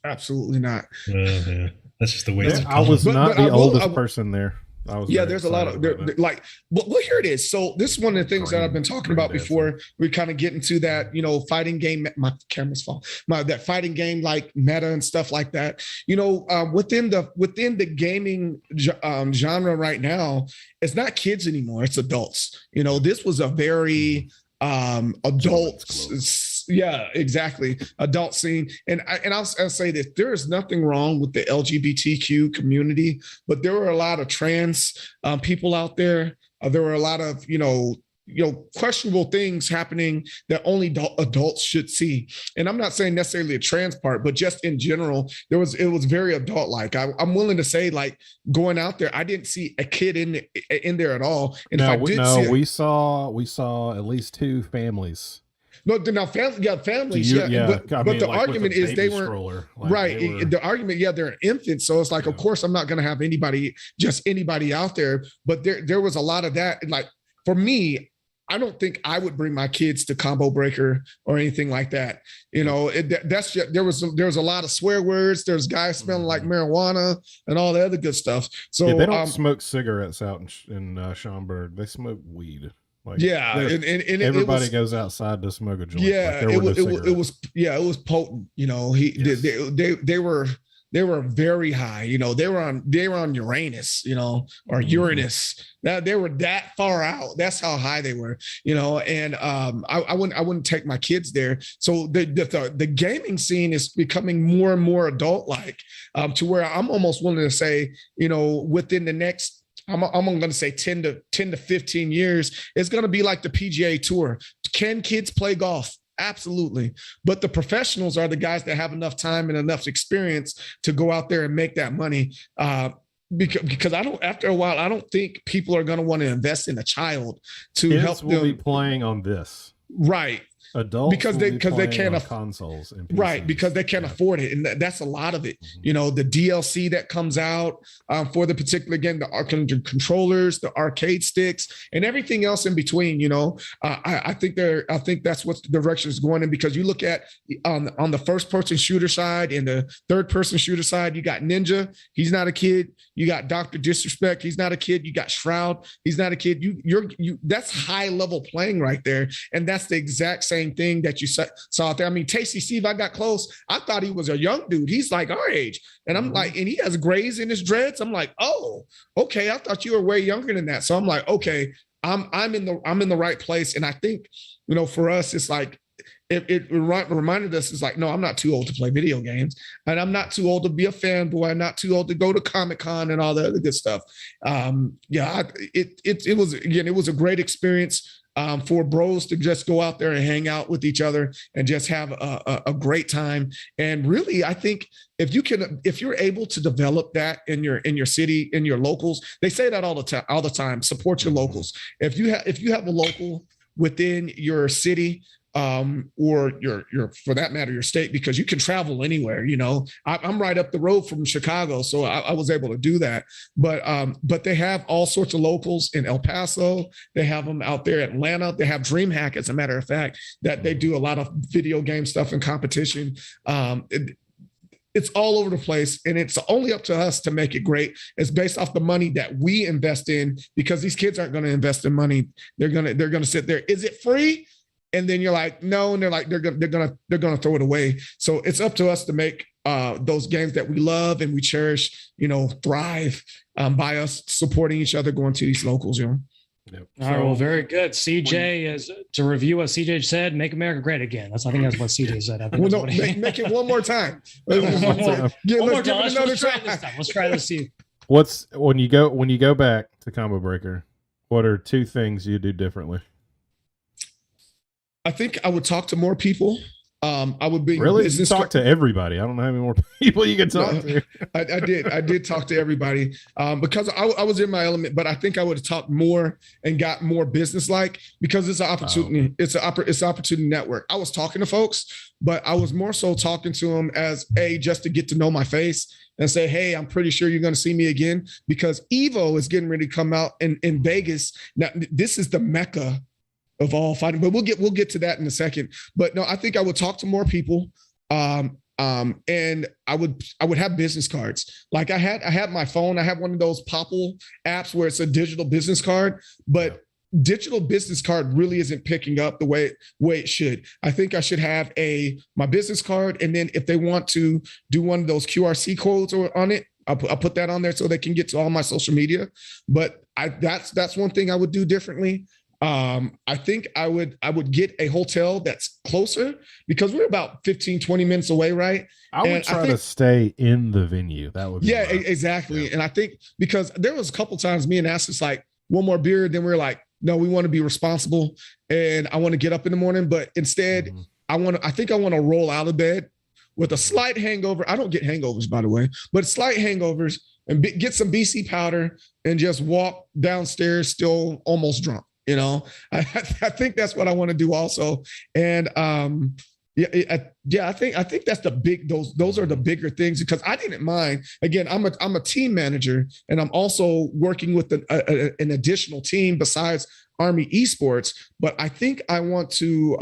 Absolutely not. Yeah. That's just a waste of time. I was not the oldest person there. There's a lot of well, here it is. So this is one of the things that I've been talking about before. We kind of get into that, fighting game. My camera's fall. That fighting game like meta and stuff like that. Within the gaming genre right now, it's not kids anymore. It's adults. This was a very adult. Yeah, exactly. Adult scene. And I'll say this, there is nothing wrong with the LGBTQ community, but there were a lot of trans people out there. There were a lot of, questionable things happening that only adults should see. And I'm not saying necessarily a trans part, but just in general, it was very adult like. I'm willing to say, like, going out there, I didn't see a kid in there at all. And we saw at least two families. No, now families, but the argument is they weren't right. The argument, they're infants, so it's like, of course, I'm not going to have anybody out there. But there was a lot of that. And like for me, I don't think I would bring my kids to Combo Breaker or anything like that. You know, that's just, there was a lot of swear words. There's guys smelling like marijuana and all the other good stuff. So they don't smoke cigarettes out in Schaumburg. They smoke weed. Like, and everybody goes outside to smoke a joint. Yeah, like it was potent. You know, they were very high. You know, they were on Uranus, you know, or Uranus. Now they were that far out. That's how high they were, you know. And I wouldn't take my kids there. So the gaming scene is becoming more and more adult like, to where I'm almost willing to say, you know, within the next, I'm going to say 10 to 15 years, it's going to be like the PGA Tour. Can kids play golf? Absolutely. But the professionals are the guys that have enough time and enough experience to go out there and make that money. Because after a while, I don't think people are going to want to invest in a child to help them. Will be playing on this. Right. Adults because they can't afford consoles and PCs. Right, because they can't afford it, and that's a lot of it. You know, the DLC that comes out for the particular game, the controllers, the arcade sticks, and everything else in between. You know, I think that's what the direction is going in, because you look at on the first person shooter side and the third person shooter side, you got Ninja, he's not a kid. You got Dr. Disrespect, he's not a kid. You got Shroud, he's not a kid. That's high level playing right there, and that's the exact same thing that you saw out there. I mean, Tasty Steve, I got close. I thought he was a young dude. He's like our age. And I'm like, and he has grays in his dreads. I'm like, oh, okay. I thought you were way younger than that. So I'm like, okay, I'm in the right place. And I think, you know, for us, it's like, it reminded us, it's like, no, I'm not too old to play video games, and I'm not too old to be a fanboy. I'm not too old to go to Comic-Con and all the other good stuff. It was a great experience. For bros to just go out there and hang out with each other and just have a great time. And really, I think if you're able to develop that in your city, in your locals, they say that all the time, support your locals. If you have a local within your city, or your for that matter, your state, because you can travel anywhere. You know, I'm right up the road from Chicago, so I was able to do that. But they have all sorts of locals in El Paso. They have them out there in Atlanta. They have DreamHack, as a matter of fact, that they do a lot of video game stuff and competition. It's all over the place, and it's only up to us to make it great. It's based off the money that we invest in, because these kids aren't going to invest in money. They're gonna sit there. Is it free? And then you're like, no, and they're like, they're gonna throw it away. So it's up to us to make those games that we love and we cherish, you know, thrive by us supporting each other, going to these locals, you know. Yep. All right, well, very good. CJ is to review what CJ said. Make America great again. I think that's what CJ said. Well, no, make it one more time. One more time. Let's try this time. Let's try this. See. What's when you go back to Combo Breaker? What are 2 things you do differently? I think I would talk to more people. I would be really talk to everybody. I don't know how many more people you can talk to. I did talk to everybody because I was in my element, but I think I would have talked more and got more business-like, because it's an opportunity. It's an opportunity network. I was talking to folks, but I was more so talking to them as just to get to know my face and say, hey, I'm pretty sure you're going to see me again, because Evo is getting ready to come out in Vegas. Now, this is the Mecca of all fighting, but we'll get to that in a second. But no, I think I would talk to more people, and I would have business cards. Like I had my phone. I have one of those Popple apps where it's a digital business card, but digital business card really isn't picking up the way it should. I think I should have my business card, and then if they want to do one of those QRC codes on it, I'll put that on there so they can get to all my social media. But that's one thing I would do differently. I think I would get a hotel that's closer, because we're about 15, 20 minutes away, right? I would try to stay in the venue. That would be exactly. Yeah. And I think, because there was a couple times me and Ash like, one more beer, then we're like, no, we want to be responsible, and I want to get up in the morning. But instead, I think I want to roll out of bed with a slight hangover. I don't get hangovers, by the way, but slight hangovers, and get some BC powder and just walk downstairs still almost drunk. You know, I think that's what I want to do also. And I think that's the big, those are the bigger things, because I didn't mind. Again, I'm a team manager, and I'm also working with an additional team besides Army Esports, but I think I want to.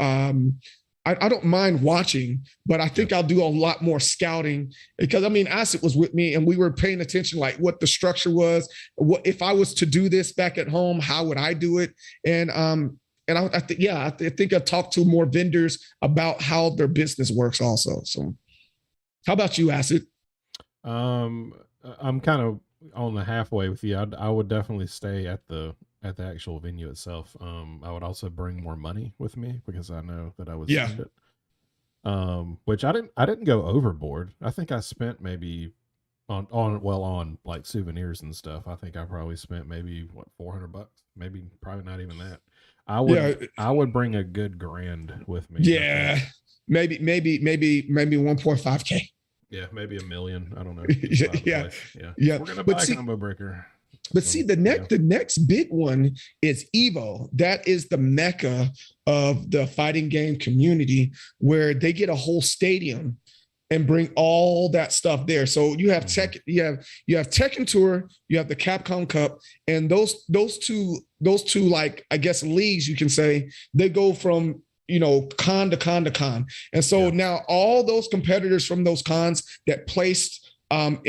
I don't mind watching, but I think I'll do a lot more scouting because I mean, Acid was with me and we were paying attention, like what the structure was. What if I was to do this back at home? How would I do it? And I think I've talked to more vendors about how their business works also. So, how about you, Acid? I'm kind of on the halfway with you. I would definitely stay at the actual venue itself. I would also bring more money with me because I know that I would spend it. Which I didn't go overboard. I think I spent maybe on like souvenirs and stuff. I think I probably spent maybe $400, maybe probably not even that. I would bring a good grand with me. Yeah, maybe 1.5K. Yeah, maybe $1 million. I don't know. Yeah. We're gonna buy a combo breaker. But see, the next big one is Evo. That is the mecca of the fighting game community, where they get a whole stadium and bring all that stuff there. So you have you have Tekken Tour, you have the Capcom Cup, and those two like I guess leagues you can say, they go from con to con to con. And so now all those competitors from those cons that placed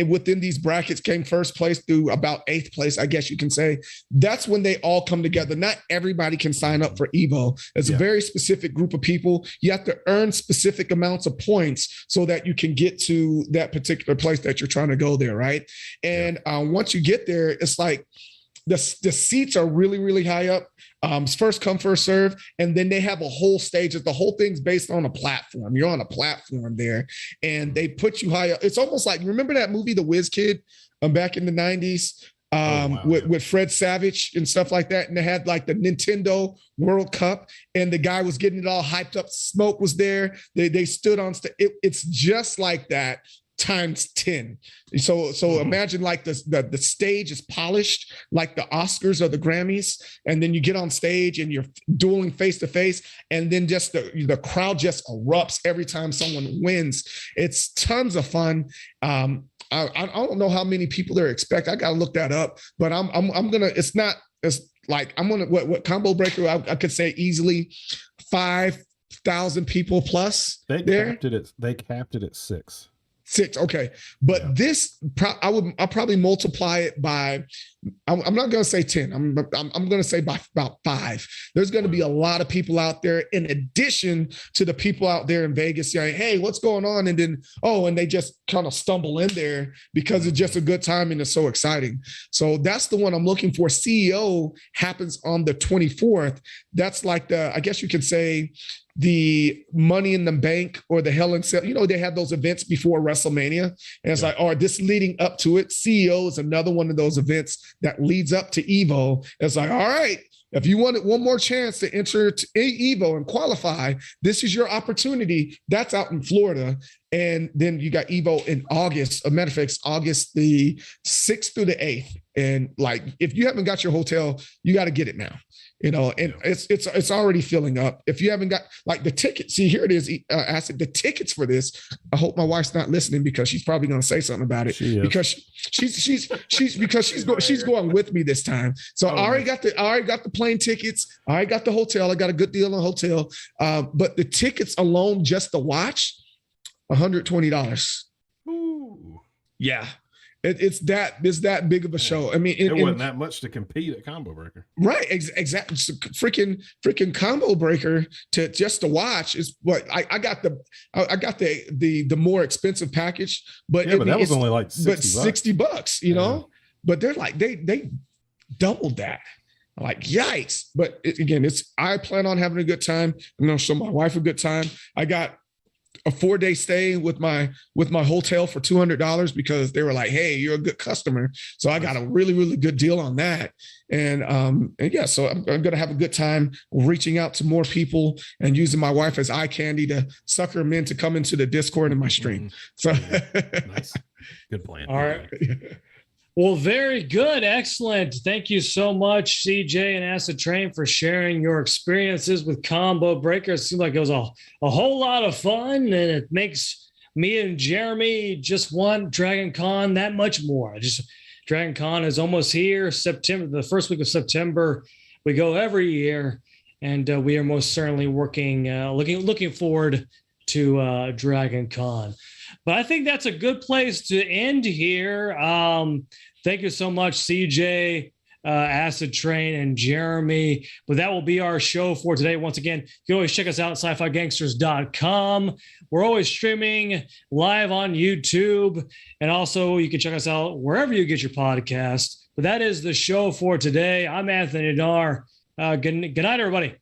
within these brackets came first place through about 8th place, I guess you can say. That's when they all come together. Not everybody can sign up for Evo. It's a very specific group of people. You have to earn specific amounts of points so that you can get to that particular place that you're trying to go there, right? And once you get there, it's like the seats are really, really high up. First come, first serve. And then they have a whole stage. The whole thing's based on a platform. You're on a platform there and they put you high up. It's almost like, remember that movie, The Whiz Kid, back in the 90s with Fred Savage and stuff like that. And they had like the Nintendo World Cup and the guy was getting it all hyped up. Smoke was there. They stood on stage. It's just like that times 10. So imagine like the stage is polished like the Oscars or the Grammys, and then you get on stage and you're dueling face to face, and then just the crowd just erupts every time someone wins. It's tons of fun. I don't know how many people they're expecting. I gotta look that up, but I'm gonna. I'm gonna what Combo Breaker. I could say easily 5,000 people plus. They capped it at 6. 6. Okay. But this, I'll probably multiply it by, I'm not going to say 10. I'm going to say by about 5. There's going to be a lot of people out there in addition to the people out there in Vegas saying, hey, what's going on? And then, and they just kind of stumble in there because it's just a good time and it's so exciting. So that's the one I'm looking for. CEO happens on the 24th. That's like I guess you could say, the Money in the Bank or the Hell in Cell. They have those events before WrestleMania. And it's like, this leading up to it. CEO is another one of those events that leads up to Evo. It's like, all right, if you wanted one more chance to enter to Evo and qualify, this is your opportunity. That's out in Florida. And then you got Evo in August. As a matter of fact, August the 6th through the 8th. And like, if you haven't got your hotel, you got to get it now. It's already filling up. If you haven't got like the tickets, see, here it is. Acid, the tickets for this. I hope my wife's not listening because she's probably going to say something about it because she's going with me this time. So I already got the plane tickets. I already got the hotel. I got a good deal on hotel. But the tickets alone, just to watch, $120. Ooh. Yeah. It's that big of a show. I mean, it wasn't that much to compete at Combo Breaker, right? Exactly. Freaking Combo Breaker to watch is what I got the more expensive package, but but that was only like $60, you know. But they're like they doubled that. I'm like, yikes! But I plan on having a good time. I'm gonna show my wife a good time. I got a 4-day stay with my hotel for $200 because they were like, hey, you're a good customer. So I got a really, really good deal on that. And so I'm going to have a good time reaching out to more people and using my wife as eye candy to sucker them in to come into the Discord and my stream. So nice. Good plan. All right. Well, very good. Excellent. Thank you so much, CJ and Acidtrain, for sharing your experiences with Combo Breaker. It seemed like it was a whole lot of fun, and it makes me and Jeremy just want Dragon Con that much more. Dragon Con is almost here. The first week of September. We go every year, and we are most certainly looking forward to Dragon Con. But I think that's a good place to end here. Thank you so much, CJ, Acidtrain, and Jeremy. But that will be our show for today. Once again, you can always check us out at sci-figangsters.com. We're always streaming live on YouTube. And also, you can check us out wherever you get your podcast. But that is the show for today. I'm Anthony Dar. Good night, everybody.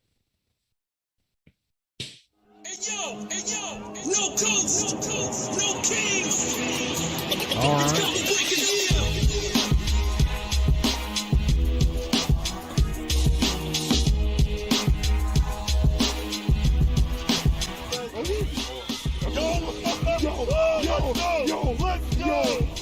Hey yo, no coats, no kings. All right. Yo, let's go.